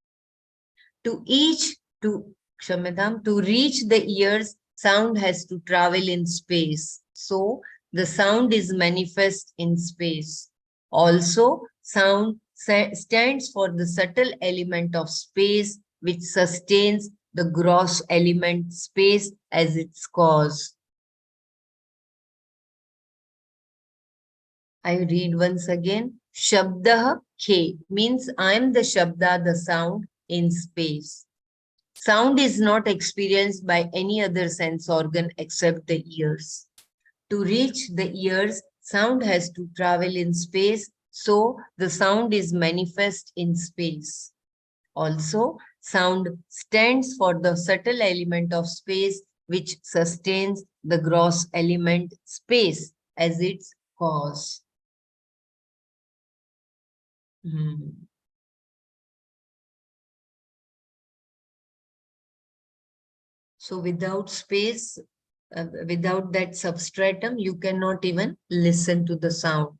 To each, to Kshamadam, to reach the ears, sound has to travel in space. So the sound is manifest in space. Also, sound stands for the subtle element of space which sustains the gross element space as its cause. I read once again. Shabdah K means I am the Shabda, the sound in space. Sound is not experienced by any other sense organ except the ears. To reach the ears, sound has to travel in space, so the sound is manifest in space. Also, sound stands for the subtle element of space which sustains the gross element space as its cause. So without space, without that substratum, you cannot even listen to the sound.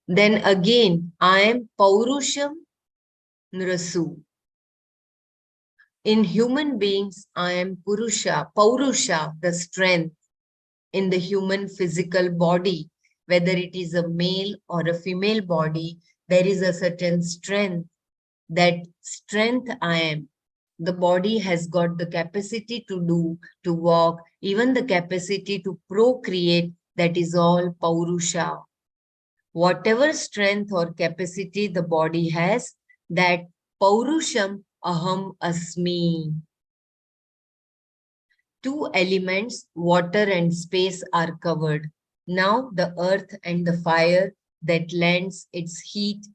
Then again, I am Paurusham Nrasu. In human beings, I am Purusha, Paurusha, the strength in the human physical body. Whether it is a male or a female body, there is a certain strength. That strength I am. The body has got the capacity to do, to walk, even the capacity to procreate. That is all Paurusha. Whatever strength or capacity the body has, that Paurusham Aham Asmi. Two elements, water and space, are covered. Now the earth and the fire that lends its heat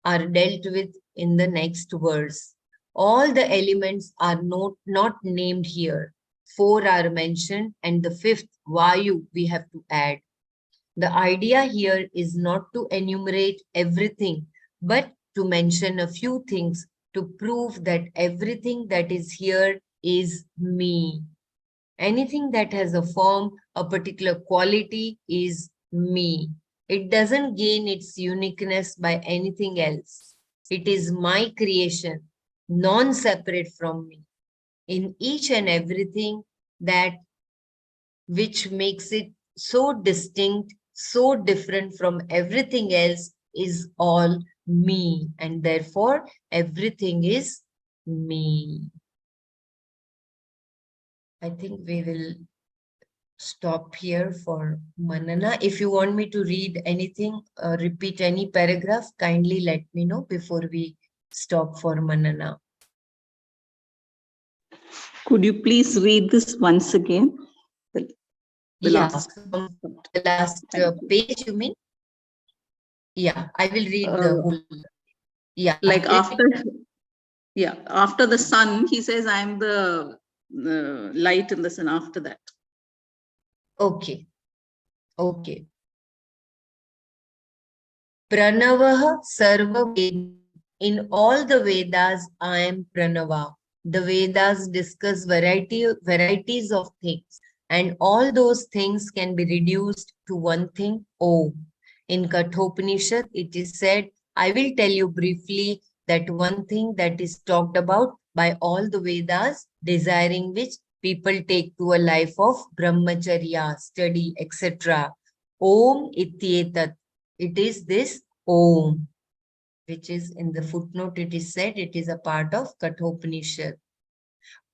are dealt with in the next verse. All the elements are not named here. Four are mentioned, and the fifth, Vayu, we have to add. The idea here is not to enumerate everything, but to mention a few things to prove that everything that is here is me. Anything that has a form, a particular quality is me. It doesn't gain its uniqueness by anything else. It is my creation, non-separate from me. In each and everything, that which makes it so distinct, so different from everything else, is all me, and therefore everything is me. I think we will stop here for Manana. If you want me to read anything, repeat any paragraph, kindly let me know before we stop for Manana. Could you please read this once again? The Yeah, last. from the last Thank you. page, you mean? Yeah, I will read the Uh, whole. Yeah. Like after the sun, he says, I am the light in the sun after that. Okay. Okay. Pranavaha Sarva Ved. In all the Vedas, I am Pranava. The Vedas discuss varieties of things, and all those things can be reduced to one thing, Om. In Kathopanishad, it is said, I will tell you briefly that one thing that is talked about by all the Vedas, desiring which people take to a life of brahmacharya, study, etc. Om ityetat. It is this Om, which is in the footnote, it is said it is a part of Kathopanishad.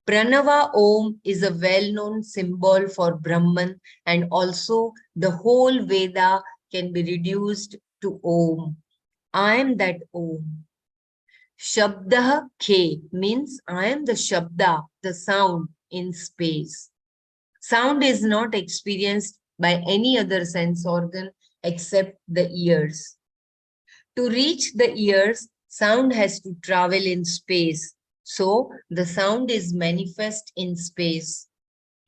Pranava Om is a well-known symbol for Brahman, and also the whole Veda can be reduced to Om. I am that Om. Shabdah K means I am the Shabda, the sound in space. Sound is not experienced by any other sense organ except the ears. To reach the ears, sound has to travel in space. So the sound is manifest in space.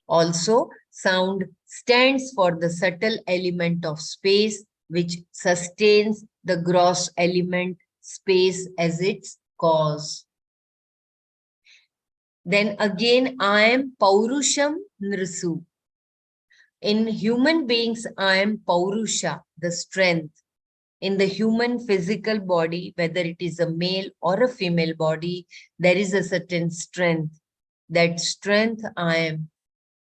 Also, sound stands for the subtle element of space, which sustains the gross element, space, as its cause. Then again, I am Paurusham Nrisu. In human beings, I am Paurusha, the strength. In the human physical body, whether it is a male or a female body, there is a certain strength. That strength I am.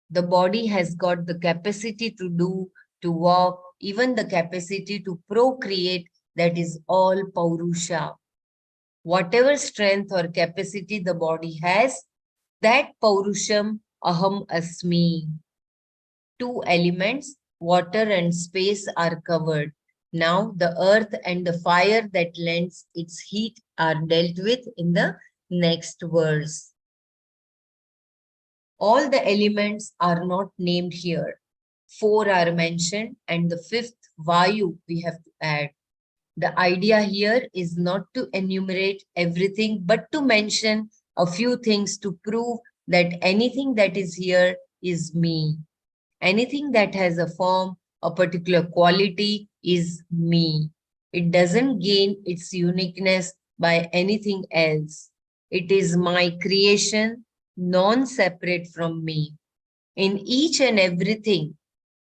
The body has got the capacity to do, to walk, even the capacity to procreate. That is all Paurusha. Whatever strength or capacity the body has, that Paurusham Aham Asmi. Two elements, water and space, are covered. Now the earth and the fire that lends its heat are dealt with in the next verse. All the elements are not named here. Four are mentioned, and the fifth, Vayu, we have to add. The idea here is not to enumerate everything, but to mention a few things to prove that anything that is here is me. Anything that has a form, a particular quality, is me. It doesn't gain its uniqueness by anything else. It is my creation, non-separate from me. In each and everything,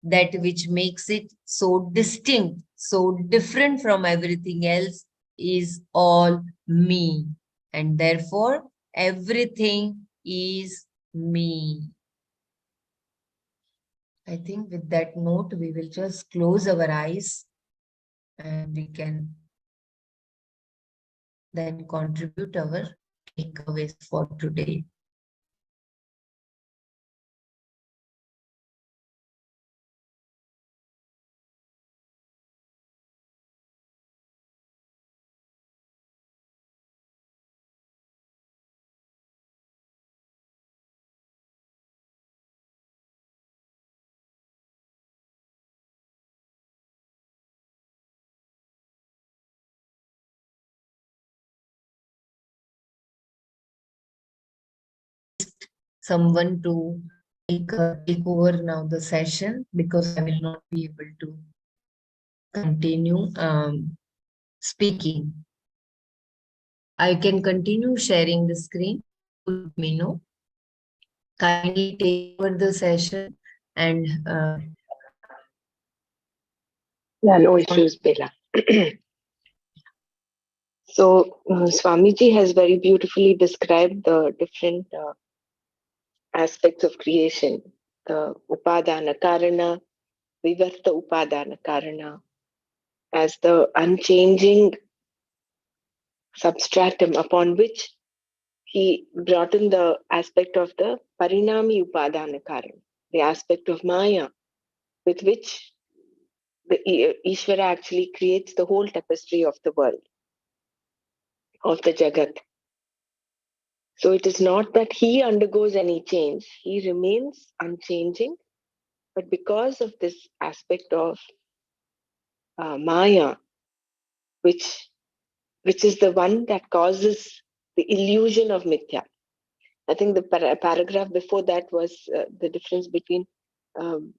that which makes it so distinct, so different from everything else, is all me. And therefore, everything is me. I think with that note, we will just close our eyes and we can then contribute our takeaways for today. Someone to take over now the session, because I will not be able to continue speaking. I can continue sharing the screen. Let me know. Kindly take over the session and Yeah, no issues, Bella. So, Swamiji has very beautifully described the different aspects of creation, the Upadana Karana, Vivarta Upadana Karana, as the unchanging substratum upon which he brought in the aspect of the Parinami Upadana Karana, the aspect of Maya, with which the Ishvara actually creates the whole tapestry of the world, of the Jagat. So it is not that he undergoes any change, he remains unchanging, but because of this aspect of Maya, which is the one that causes the illusion of mithya. I think the paragraph before that was the difference between um,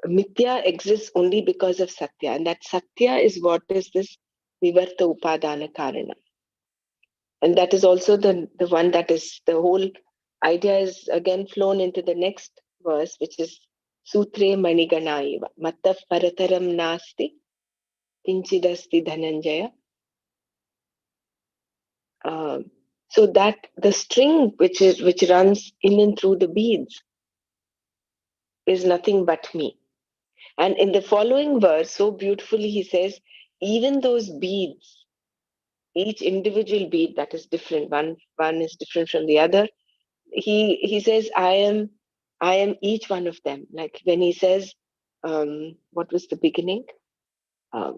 mithya exists only because of satya, and that satya is what is this vivarta upadana karana. And that is also the one that is the whole idea is again flown into the next verse, which is Sutre Maniganaiva Mattaf Parataram Nasti Kinchidasti Dhananjaya. So that the string which runs in and through the beads is nothing but me. And in the following verse, so beautifully he says, even those beads, each individual bead that is different, one is different from the other. He says, I am each one of them. Like when he says, what was the beginning? The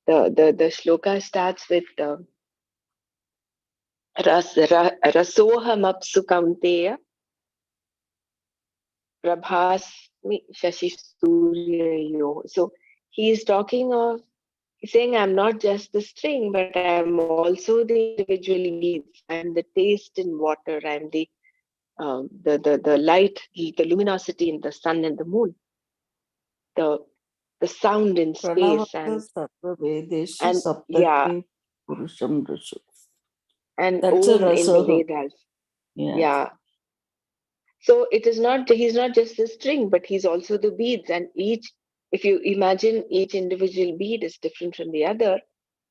shloka starts with rasohamapsu kaunteya prabhasmi shashi suryayo. So he is talking of, he's saying, I'm not just the string, but I'm also the individual beads. I'm the taste in water. I'm the light, the luminosity in the sun and the moon. The sound in space Pranavata Sarva Vedeshu and yeah, Saptate Purusham Rishu. and That's a Om in the Rasoham. Vedas. Yeah. Yeah. So it is not, he's not just the string, but he's also the beads. And each, if you imagine each individual bead is different from the other,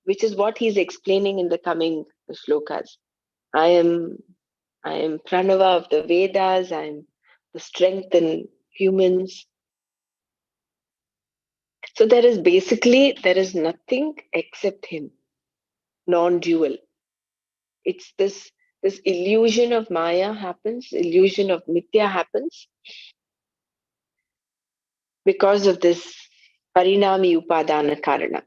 which is what he's explaining in the coming shlokas. I am Pranava of the Vedas, I'm the strength in humans. So there is nothing except him, non-dual. It's this illusion of Maya happens, illusion of Mithya happens because of this Parinami Upadana Karana.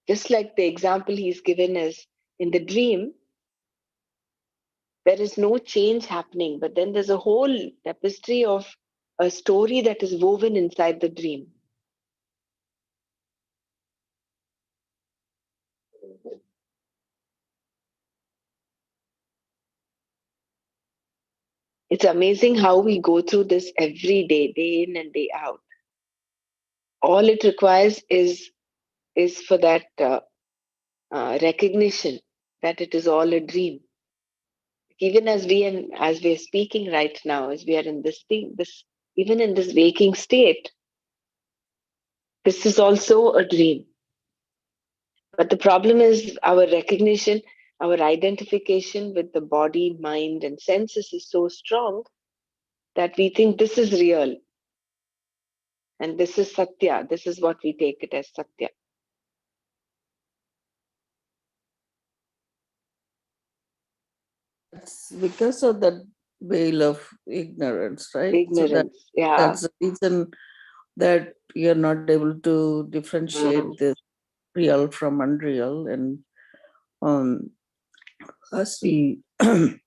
Just like the example he's given is in the dream, there is no change happening, but then there's a whole tapestry of a story that is woven inside the dream. It's amazing how we go through this every day, day in and day out. All it requires is for that recognition that it is all a dream. Even as we are speaking right now, as we are in this thing, this even in this waking state, This is also a dream. But the problem is our recognition, our identification with the body, mind, and senses is so strong that we think this is real and this is Satya. This is what we take it as Satya. It's because of that veil of ignorance, right? So Ignorance. Yeah. that's the reason that you're not able to differentiate this real from unreal. And as we that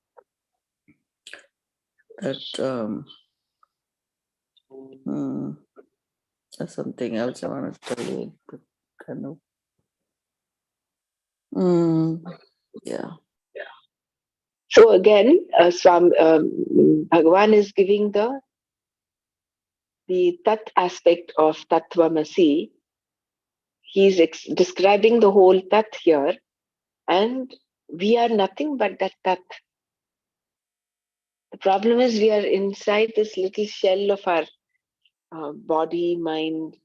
that's something else I want to tell you, but kind of yeah. So again, Bhagavan is giving the Tat aspect of Tattvamasi. He's describing the whole Tat here, and we are nothing but that Tat. The problem is we are inside this little shell of our body, mind,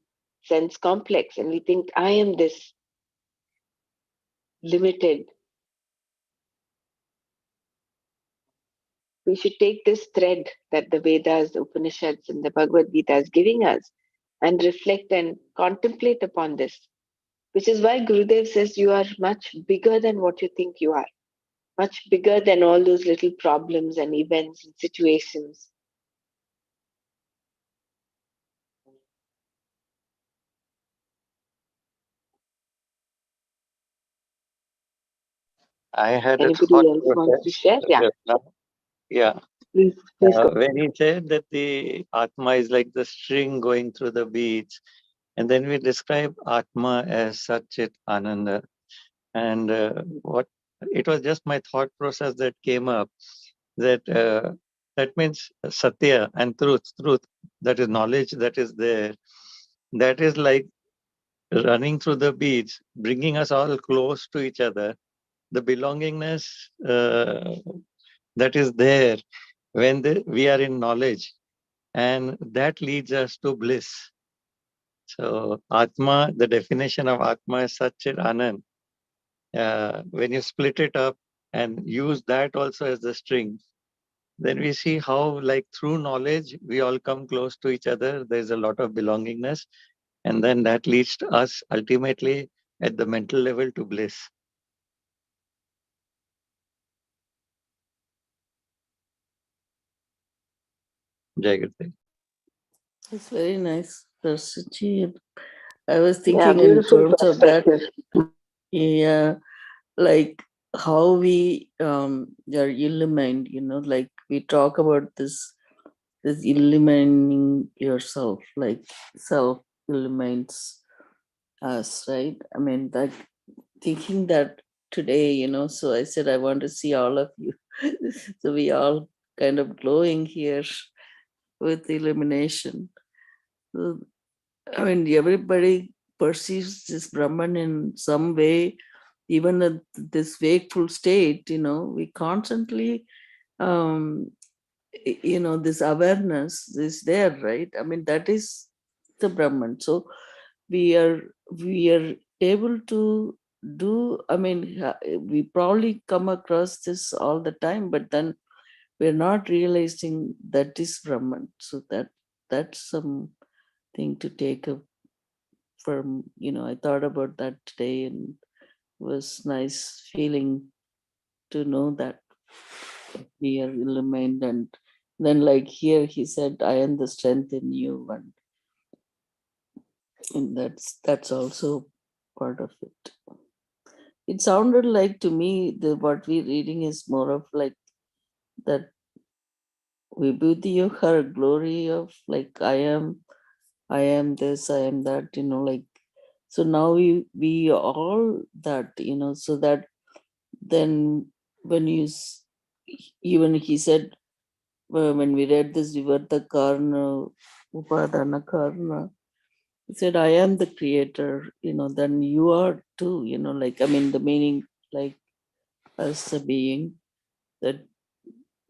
sense complex, and we think I am this limited. We should take this thread that the Vedas, the Upanishads, and the Bhagavad Gita is giving us and reflect and contemplate upon this. Which is why Gurudev says you are much bigger than what you think you are, much bigger than all those little problems and events and situations. I had a Anybody thought else wants to process share? Yeah, just now. Yeah. please go. When he said that the Atma is like the string going through the beads, and then we describe Atma as Satchit Ananda. And what it was just my thought process that came up that that means Satya and truth, that is knowledge that is there, that is like running through the beads, bringing us all close to each other. The belongingness that is there when we are in knowledge, and that leads us to bliss. So Atma, the definition of Atma is Satchit Anand. When you split it up and use that also as the string, then we see how like through knowledge, we all come close to each other. There's a lot of belongingness. And then that leads to us ultimately at the mental level to bliss. Jai Guru. It's very nice, Darshiji. I was Yeah, thinking in beautiful terms of that, perspective. yeah, like how we are illumined, like we talk about this illumining yourself, like self illumines us, right? I mean, like thinking that today, so I said I want to see all of you. So we all kind of glowing here with illumination. So, I mean, everybody perceives this Brahman in some way, even at this wakeful state, we constantly, this awareness is there, right? I mean, that is the Brahman. So we are able to do, I mean, we probably come across this all the time, but then we're not realizing that is Brahman. So that's something to take up from, I thought about that today, and it was nice feeling to know that we are illumined. And then like here he said, I am the strength in you, and that's also part of it. It sounded like to me what we're reading is more of like that Vibhuti of her glory of like I am this, I am that, like so now we all that, so that then when even he said when we read this Vivarta Karna, Upadana Karna, he said, I am the creator, then you are too, like I mean the meaning like as a being that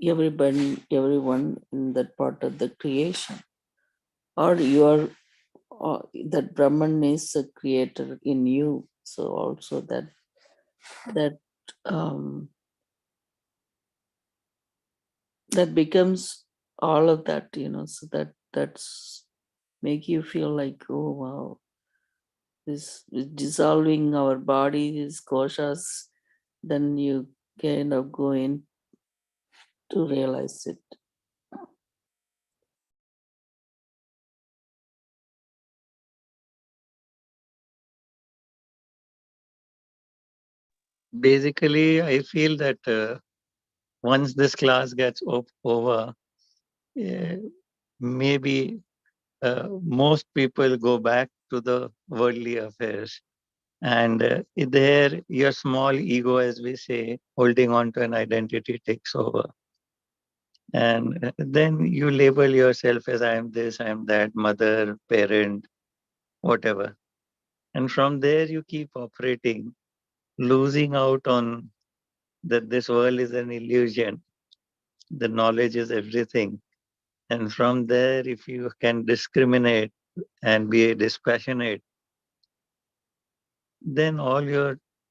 everyone in that part of the creation, or you are that Brahman is a creator in you. So also that that becomes all of that, so that's make you feel like, oh wow, this is dissolving our body, these koshas, then you kind of go in to realize it. Basically, I feel that once this class gets over, maybe most people go back to the worldly affairs. And there, your small ego, as we say, holding on to an identity takes over. And then you label yourself as I am this, I am that, mother, parent, whatever. And from there, you keep operating, losing out on that this world is an illusion. The knowledge is everything. And from there, if you can discriminate and be dispassionate, then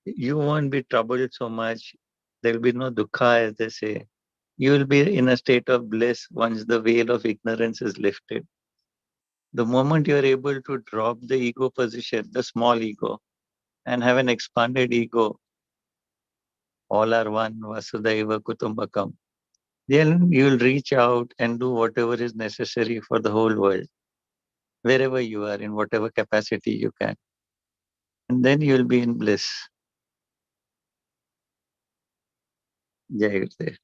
you won't be troubled so much. There'll be no dukkha, as they say. You will be in a state of bliss once the veil of ignorance is lifted. The moment you're able to drop the ego position, the small ego, and have an expanded ego, all are one, Vasudhaiva Kutumbakam, then you'll reach out and do whatever is necessary for the whole world, wherever you are, in whatever capacity you can. And then you'll be in bliss. Jai Gurudev.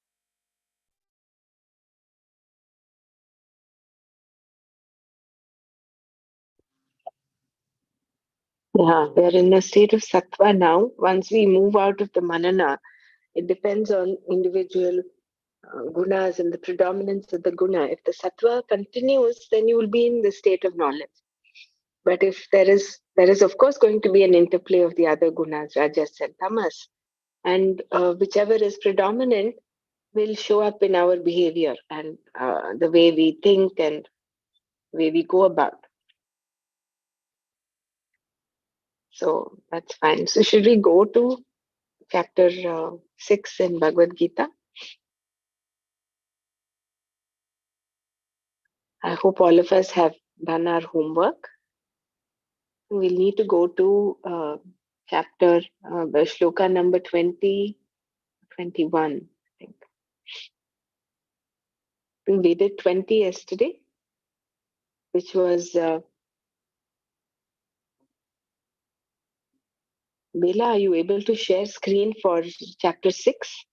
Yeah, we are in a state of sattva now. Once we move out of the manana, it depends on individual gunas and the predominance of the guna. If the sattva continues, then you will be in the state of knowledge. But if there is of course going to be an interplay of the other gunas, rajas and tamas, and whichever is predominant will show up in our behavior and the way we think and way we go about. So that's fine. So should we go to chapter 6 in Bhagavad Gita? I hope all of us have done our homework. We'll need to go to chapter, shloka number 20, 21, I think. We did 20 yesterday, which was, Bela, are you able to share screen for chapter 6?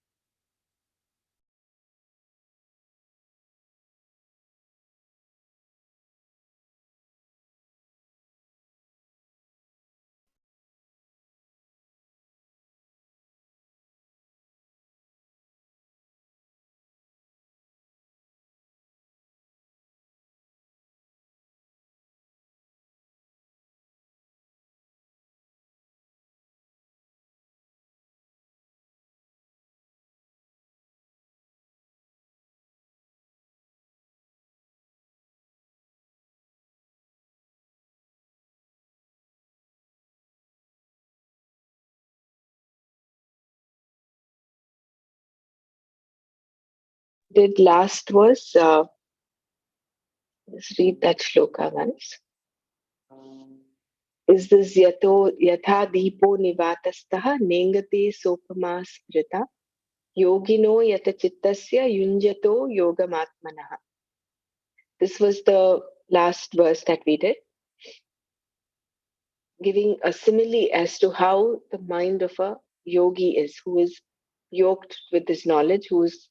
Did last was, let's read that shloka once. Is this yatha deepo nivatastaha nengate sopama sprita yogino yata chittasya yunjato yogamatmanaha. This was the last verse that we did, giving a simile as to how the mind of a yogi is, who is yoked with this knowledge, who is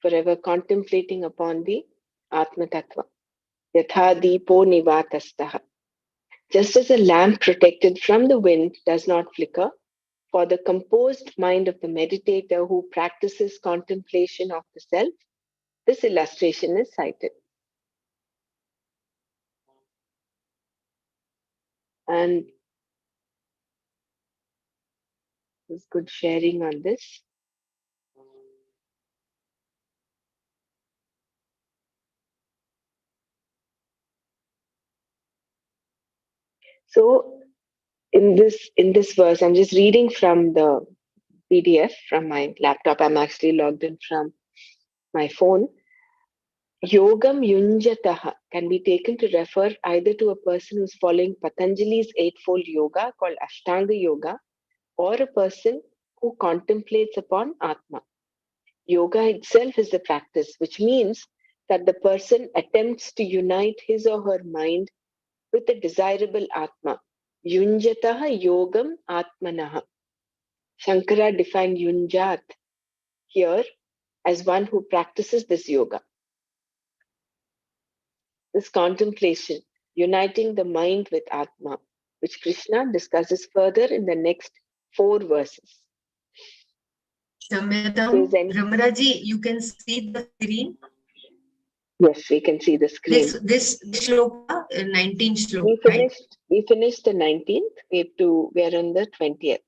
forever contemplating upon the Atma Tattva. Yatha deepo nivatastaha. Just as a lamp protected from the wind does not flicker, for the composed mind of the meditator who practices contemplation of the self, this illustration is cited. And there's good sharing on this. So in this verse, I'm just reading from the PDF from my laptop. I'm actually logged in from my phone. Yogam yunjataha can be taken to refer either to a person who's following Patanjali's eightfold yoga called Ashtanga Yoga, or a person who contemplates upon Atma. Yoga itself is the practice, which means that the person attempts to unite his or her mind with the desirable Atma. Yunjataha yogam atmanaha. Shankara defined yunjat here as one who practices this yoga. This contemplation, uniting the mind with Atma, which Krishna discusses further in the next 4 verses. Shamyatam, Ramaraji, you can see the screen. Yes, we can see the screen. This shloka, 19th shloka. We finished the 19th. We are on the 20th.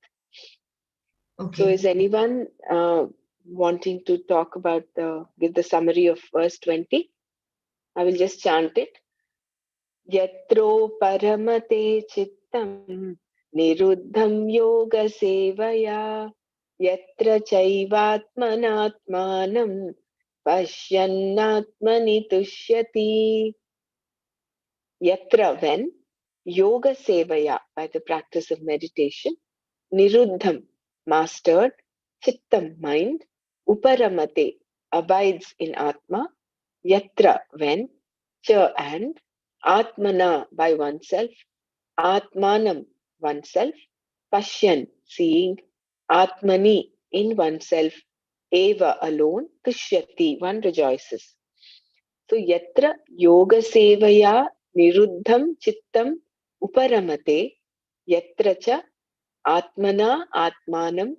Okay. So is anyone wanting to talk about give the summary of verse 20? I will just chant it. Yatro paramate chittam niruddham yoga sevaya yatra chaivatmanatmanam pashyannatmani tushyati. Yatra, when, yoga sevaya, by the practice of meditation, niruddham, mastered, chittam, mind, uparamate, abides in Atma, yatra, when, cha, and, atmana, by oneself, atmanam, oneself, pashyan, seeing, atmani, in oneself, eva, alone, tushyati, one rejoices. So yatra yoga sevaya niruddham chittam uparamate yatra cha atmana atmanam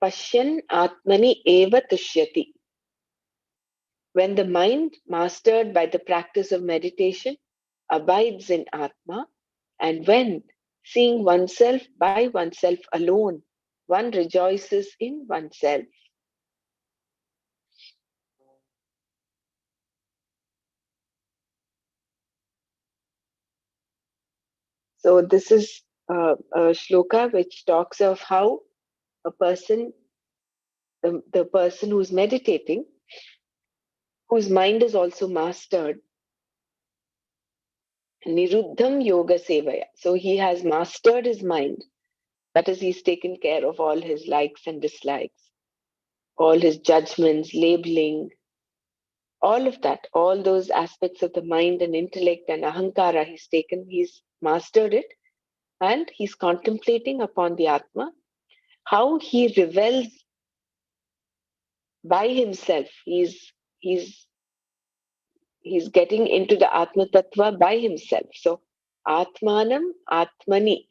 pashyan atmani eva tushyati. When the mind, mastered by the practice of meditation, abides in Atma, and when, seeing oneself by oneself alone, one rejoices in oneself. So this is a shloka which talks of how a person, the person who's meditating, whose mind is also mastered, niruddham yoga sevaya. So he has mastered his mind. That is, he's taken care of all his likes and dislikes, all his judgments, labeling, all of that, all those aspects of the mind and intellect and ahankara he's mastered it, and he's contemplating upon the Atma, how he revels by himself. He's getting into the Atma Tattva by himself. So, Atmanam Atmani.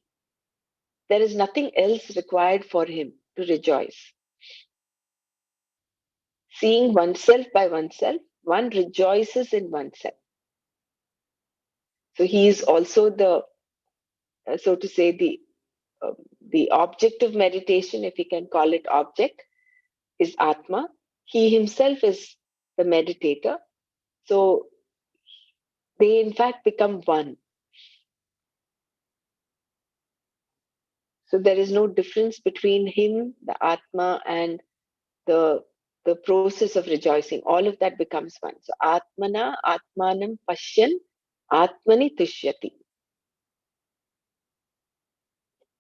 There is nothing else required for him to rejoice. Seeing oneself by oneself, one rejoices in oneself. So, he is also the, so to say, the object of meditation, if we can call it object, is Atma. He himself is the meditator. So, they in fact become one. So there is no difference between him, the Atma, and the process of rejoicing. All of that becomes one. So Atmana, Atmanam Pashyan, Atmani Tushyati.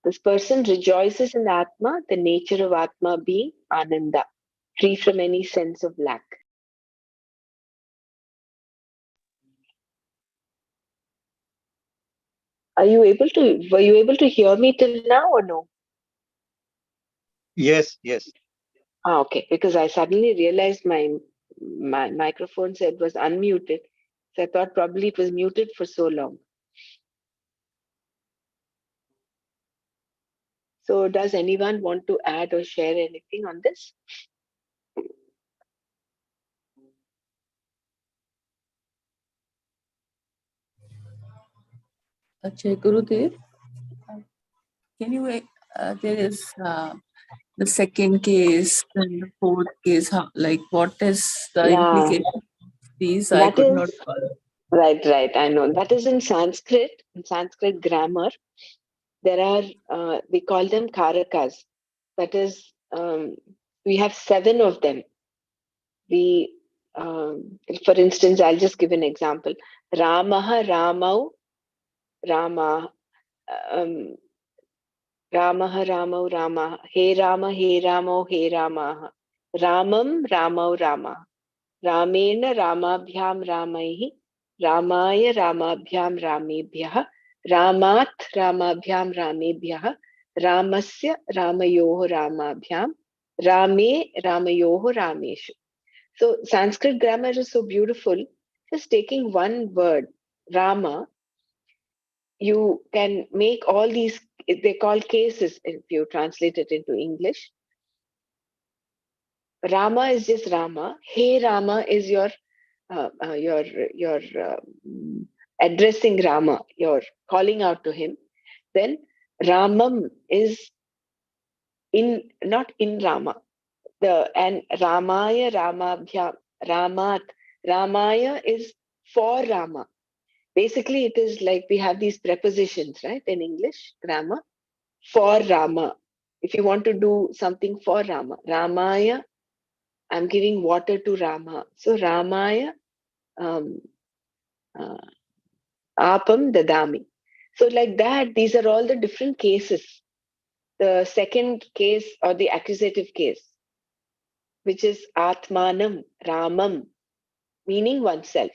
This person rejoices in Atma, the nature of Atma being Ananda, free from any sense of lack. Were you able to hear me till now or no? Yes, yes. Okay, because I suddenly realized my microphone said was unmuted. So I thought probably it was muted for so long. So does anyone want to add or share anything on this? Jai Gurudev, can you, there is the second case and the fourth case, how, like what is the implication of these? I That could is not follow. Right, right. I know. That is in Sanskrit. In Sanskrit grammar, there are, we call them karakas. That is, we have 7 of them. We, for instance, I'll just give an example. Ramaha, Ramau, Rama. Um, Ramaha, Ramau, Rama. He Rama, He Ramo, He Ramaha. Ramam, Ramau, Rama. Ramena, Ramabhyam, Ramaihi. Ramaya, Ramabhyam, Ramebhyah. Ramat, Ramabhyam, Ramebhyah. Ramasya, Ramayoho, Ramabhyam. Rame, Ramayoho, Rameshu. So Sanskrit grammar is so beautiful. Just taking one word, Rama, you can make all these, they call cases if you translate it into English. Rama is just Rama. Hey Rama is your addressing Rama. You're calling out to him. Then Ramam is in, not in Rama. And Ramaya, Ramabhyam, Ramat. Ramaya is for Rama. Basically, it is like we have these prepositions, right, in English grammar. For Rama. If you want to do something for Rama. Ramaya, I'm giving water to Rama. So Ramaya, um, uh, apam dadami. So like that, these are all the different cases. The second case or the accusative case, which is atmanam, ramam, meaning oneself.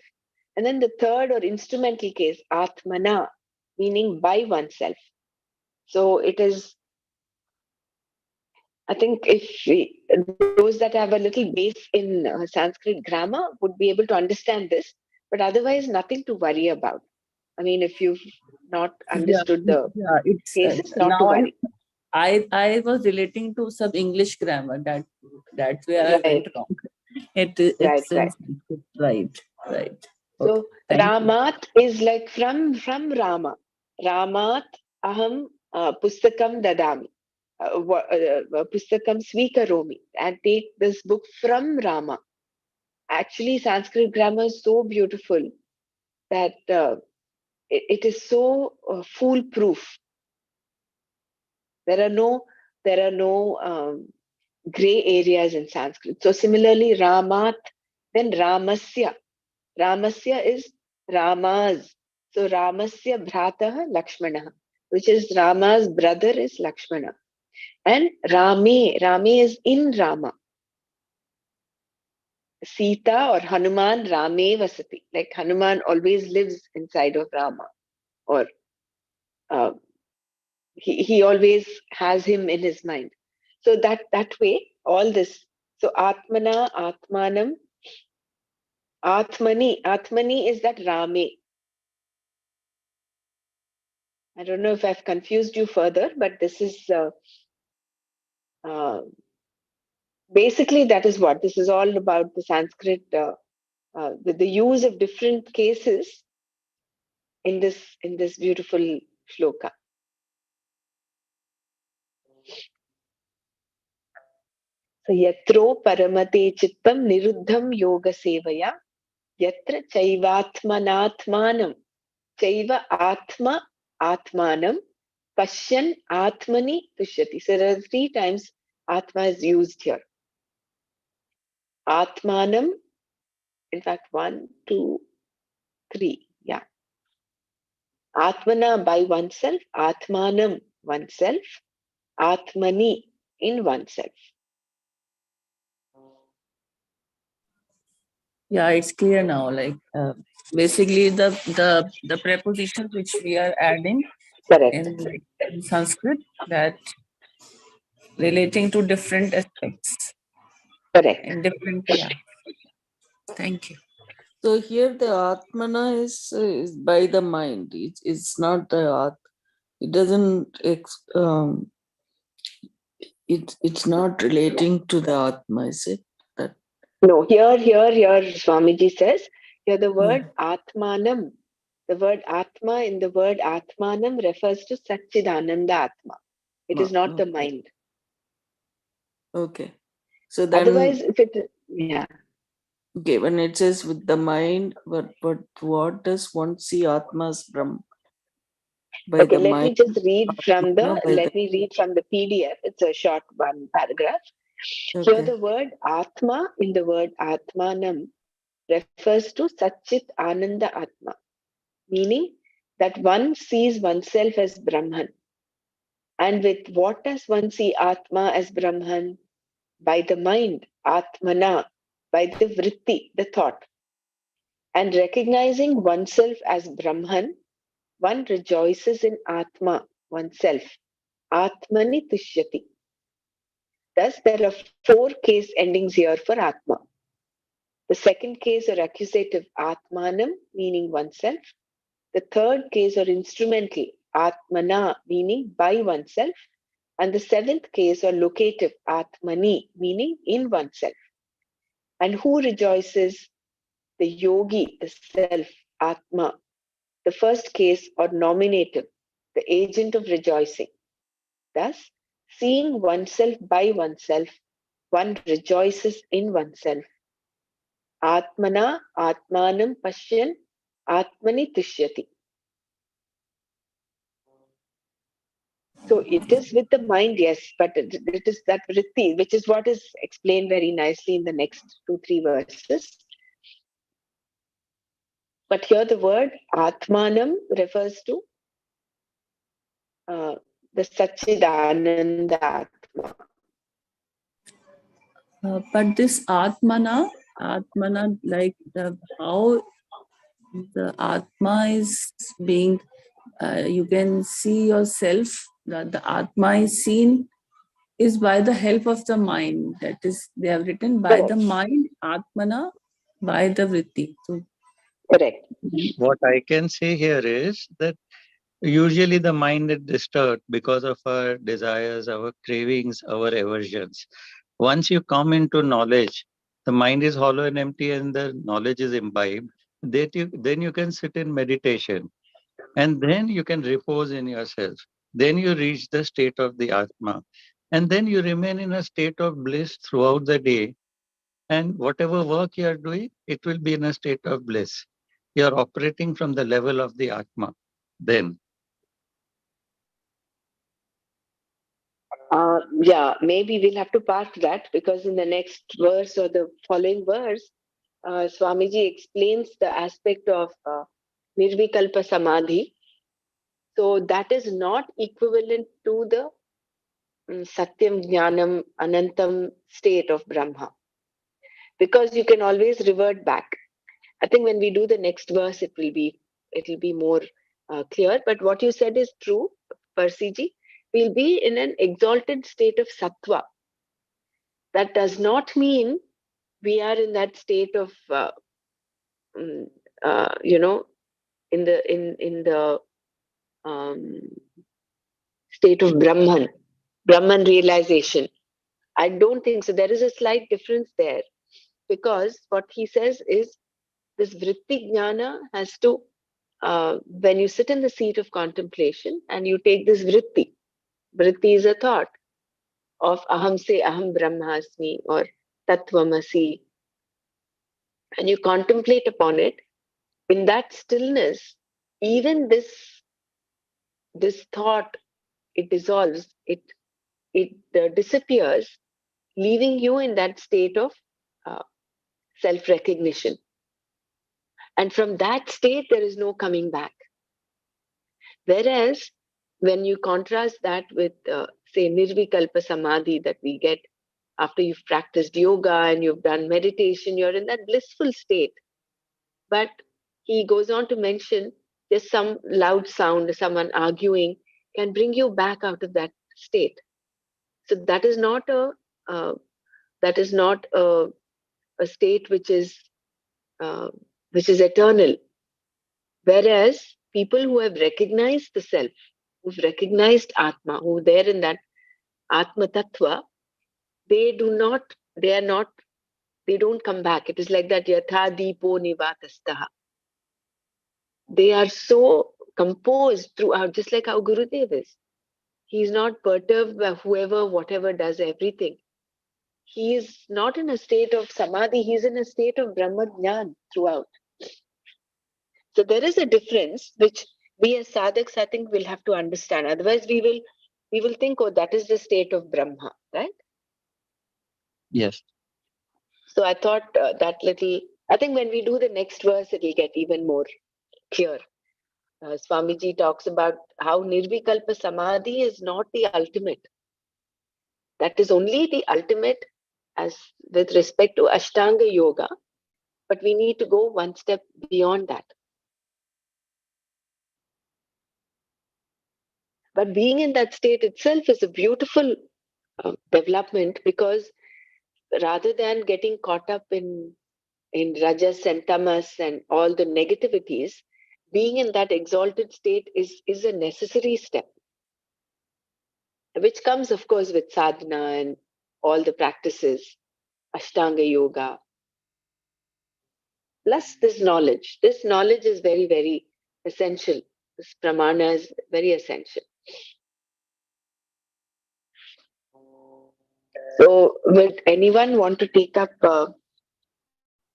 And then the third or instrumental case, atmana, meaning by oneself. So it is, I think those that have a little base in Sanskrit grammar would be able to understand this, but otherwise nothing to worry about. I mean, if you've not understood the It's cases, not to now worry. I was relating to some English grammar that's where I went wrong. It's in Right. Sanskrit. Right. So Okay. Thank you. Ramat is like from Rama. Ramat aham pustakam dadami. Pustakam swikaromi. And take this book from Rama. Actually, Sanskrit grammar is so beautiful that it is so foolproof. There are no gray areas in Sanskrit. So similarly, Ramat, then Ramasya. Ramasya is Rama's. So Ramasya Bhratah Lakshmana, which is Rama's brother is Lakshmana. And Rame is in Rama. Sita or Hanuman Rame Vasati. Like Hanuman always lives inside of Rama. Or uh, he always has him in his mind. So that way, all this. So Atmana, Atmanam, Atmani is that Rame. I don't know if I've confused you further, but this is basically that is what this is all about. The Sanskrit, the use of different cases in this beautiful shloka. So yatro paramate chittam niruddham yoga sevaya yatra chaivatmanatmanam chaiva atma atmanam pashyan atmani tushyati. So there are 3 times atma is used here. Atmanam, in fact, 1, 2, 3. Yeah. Atmana by oneself, Atmanam oneself, Atmani in oneself. Yeah, it's clear now. Like basically the prepositions which we are adding Correct. in Sanskrit that relating to different aspects Correct. and different. Yeah. Thank you. So here the Atmana is by the mind. It's not the it doesn't it's not relating to the Atma, is it? That No, here Swamiji says, here the word Atmanam, the word Atma in the word Atmanam refers to Satchidananda Atma. It is not the mind. Okay. So then Otherwise, if it, yeah. Okay, when it says with the mind, but what does one see Atma as Brahma? By Okay, the let mind, me just read from no, by the PDF. It's a short one paragraph. Here okay. the word Atma in the word Atmanam refers to Satchit Ananda Atma, meaning that one sees oneself as Brahman. And with what does one see Atma as Brahman? By the mind, Atmana, by the vritti, the thought. And recognizing oneself as Brahman, one rejoices in Atma, oneself. Atmani tushyati. Thus, there are four case endings here for Atma. The second case or accusative Atmanam, meaning oneself. The third case or instrumental Atmana, meaning by oneself. And the seventh case or locative Atmani, meaning in oneself. And who rejoices? The yogi, the self, Atma. The first case or nominative, the agent of rejoicing. Thus, seeing oneself by oneself, one rejoices in oneself. Atmana Atmanam Pashyan Atmani Tushyati. So it is with the mind, yes, but it is that vritti, which is what is explained very nicely in the next 2-3 verses. But here the word Atmanam refers to the Satchidananda Atma. But this Atmana, like how the Atma is being, you can see yourself, that the Atma is seen is by the help of the mind. That is, they have written by the mind, Atmana, by the vritti. So, Correct. What I can say here is that usually the mind is disturbed because of our desires, our cravings, our aversions. Once you come into knowledge, the mind is hollow and empty and the knowledge is imbibed. Then you can sit in meditation and then you can repose in yourself. Then you reach the state of the Atma. And then you remain in a state of bliss throughout the day. And whatever work you are doing, it will be in a state of bliss. You are operating from the level of the Atma. Then. Yeah, maybe we'll have to park that because in the next verse or the following verse, Swamiji explains the aspect of Nirvikalpa Samadhi. So that is not equivalent to the Satyam Jnanam Anantam state of Brahma because you can always revert back. I think when we do the next verse, it'll be more clear. But what you said is true, Persiji. We'll be in an exalted state of sattva. That does not mean we are in that state of mm, in the um, state of Brahman realization. I don't think so. There is a slight difference there because what he says is this vritti jnana has to when you sit in the seat of contemplation and you take this vritti is a thought of aham se aham brahmasmi or tattvamasi, and you contemplate upon it. In that stillness, even this thought, it dissolves, it disappears, leaving you in that state of uh, self-recognition. And from that state, there is no coming back. Whereas when you contrast that with, say, Nirvikalpa Samadhi that we get after you've practiced yoga and you've done meditation, you're in that blissful state. But he goes on to mention just some loud sound, someone arguing, can bring you back out of that state. So uh, that is not a state uh, which is eternal. Whereas people who have recognized the self, who've recognized Atma, who are there in that Atma Tattva, they are not, they don't come back. It is like that Yatha Deepo Nivatastaha. They are so composed throughout, just like how Gurudev is. He's not perturbed by whoever, whatever does everything. he is not in a state of samadhi, he's in a state of Brahma Jnan throughout. So there is a difference which we as sadhaks, I think, will have to understand. Otherwise, we will think, oh, that is the state of Brahma, right? Yes. So I thought that little, I think when we do the next verse, it will get even more clear. Swamiji talks about how Nirvikalpa Samadhi is not the ultimate. That is only the ultimate as with respect to Ashtanga Yoga, but we need to go one step beyond that. But being in that state itself is a beautiful development, because rather than getting caught up in rajas and tamas and all the negativities, being in that exalted state is a necessary step, which comes, of course, with sadhana and all the practices, Ashtanga Yoga, plus this knowledge. This knowledge is very, very essential. This pramana is very essential. So, would anyone want to take up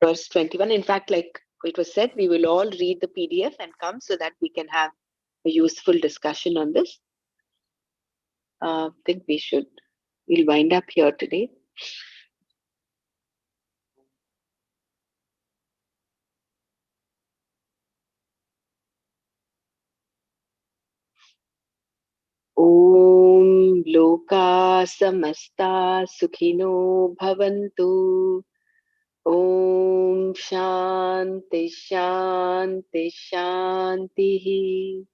verse 21? In fact, like it was said, we will all read the PDF and come so that we can have a useful discussion on this. I think we'll wind up here today. Om Loka Samasta Sukhino Bhavantu. Om Shanti Shanti Shanti.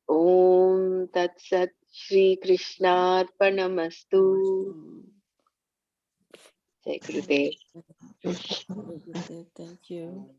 Om Tat Sat Shri Krishnarpanamastu. Jai Gurudev. Thank you.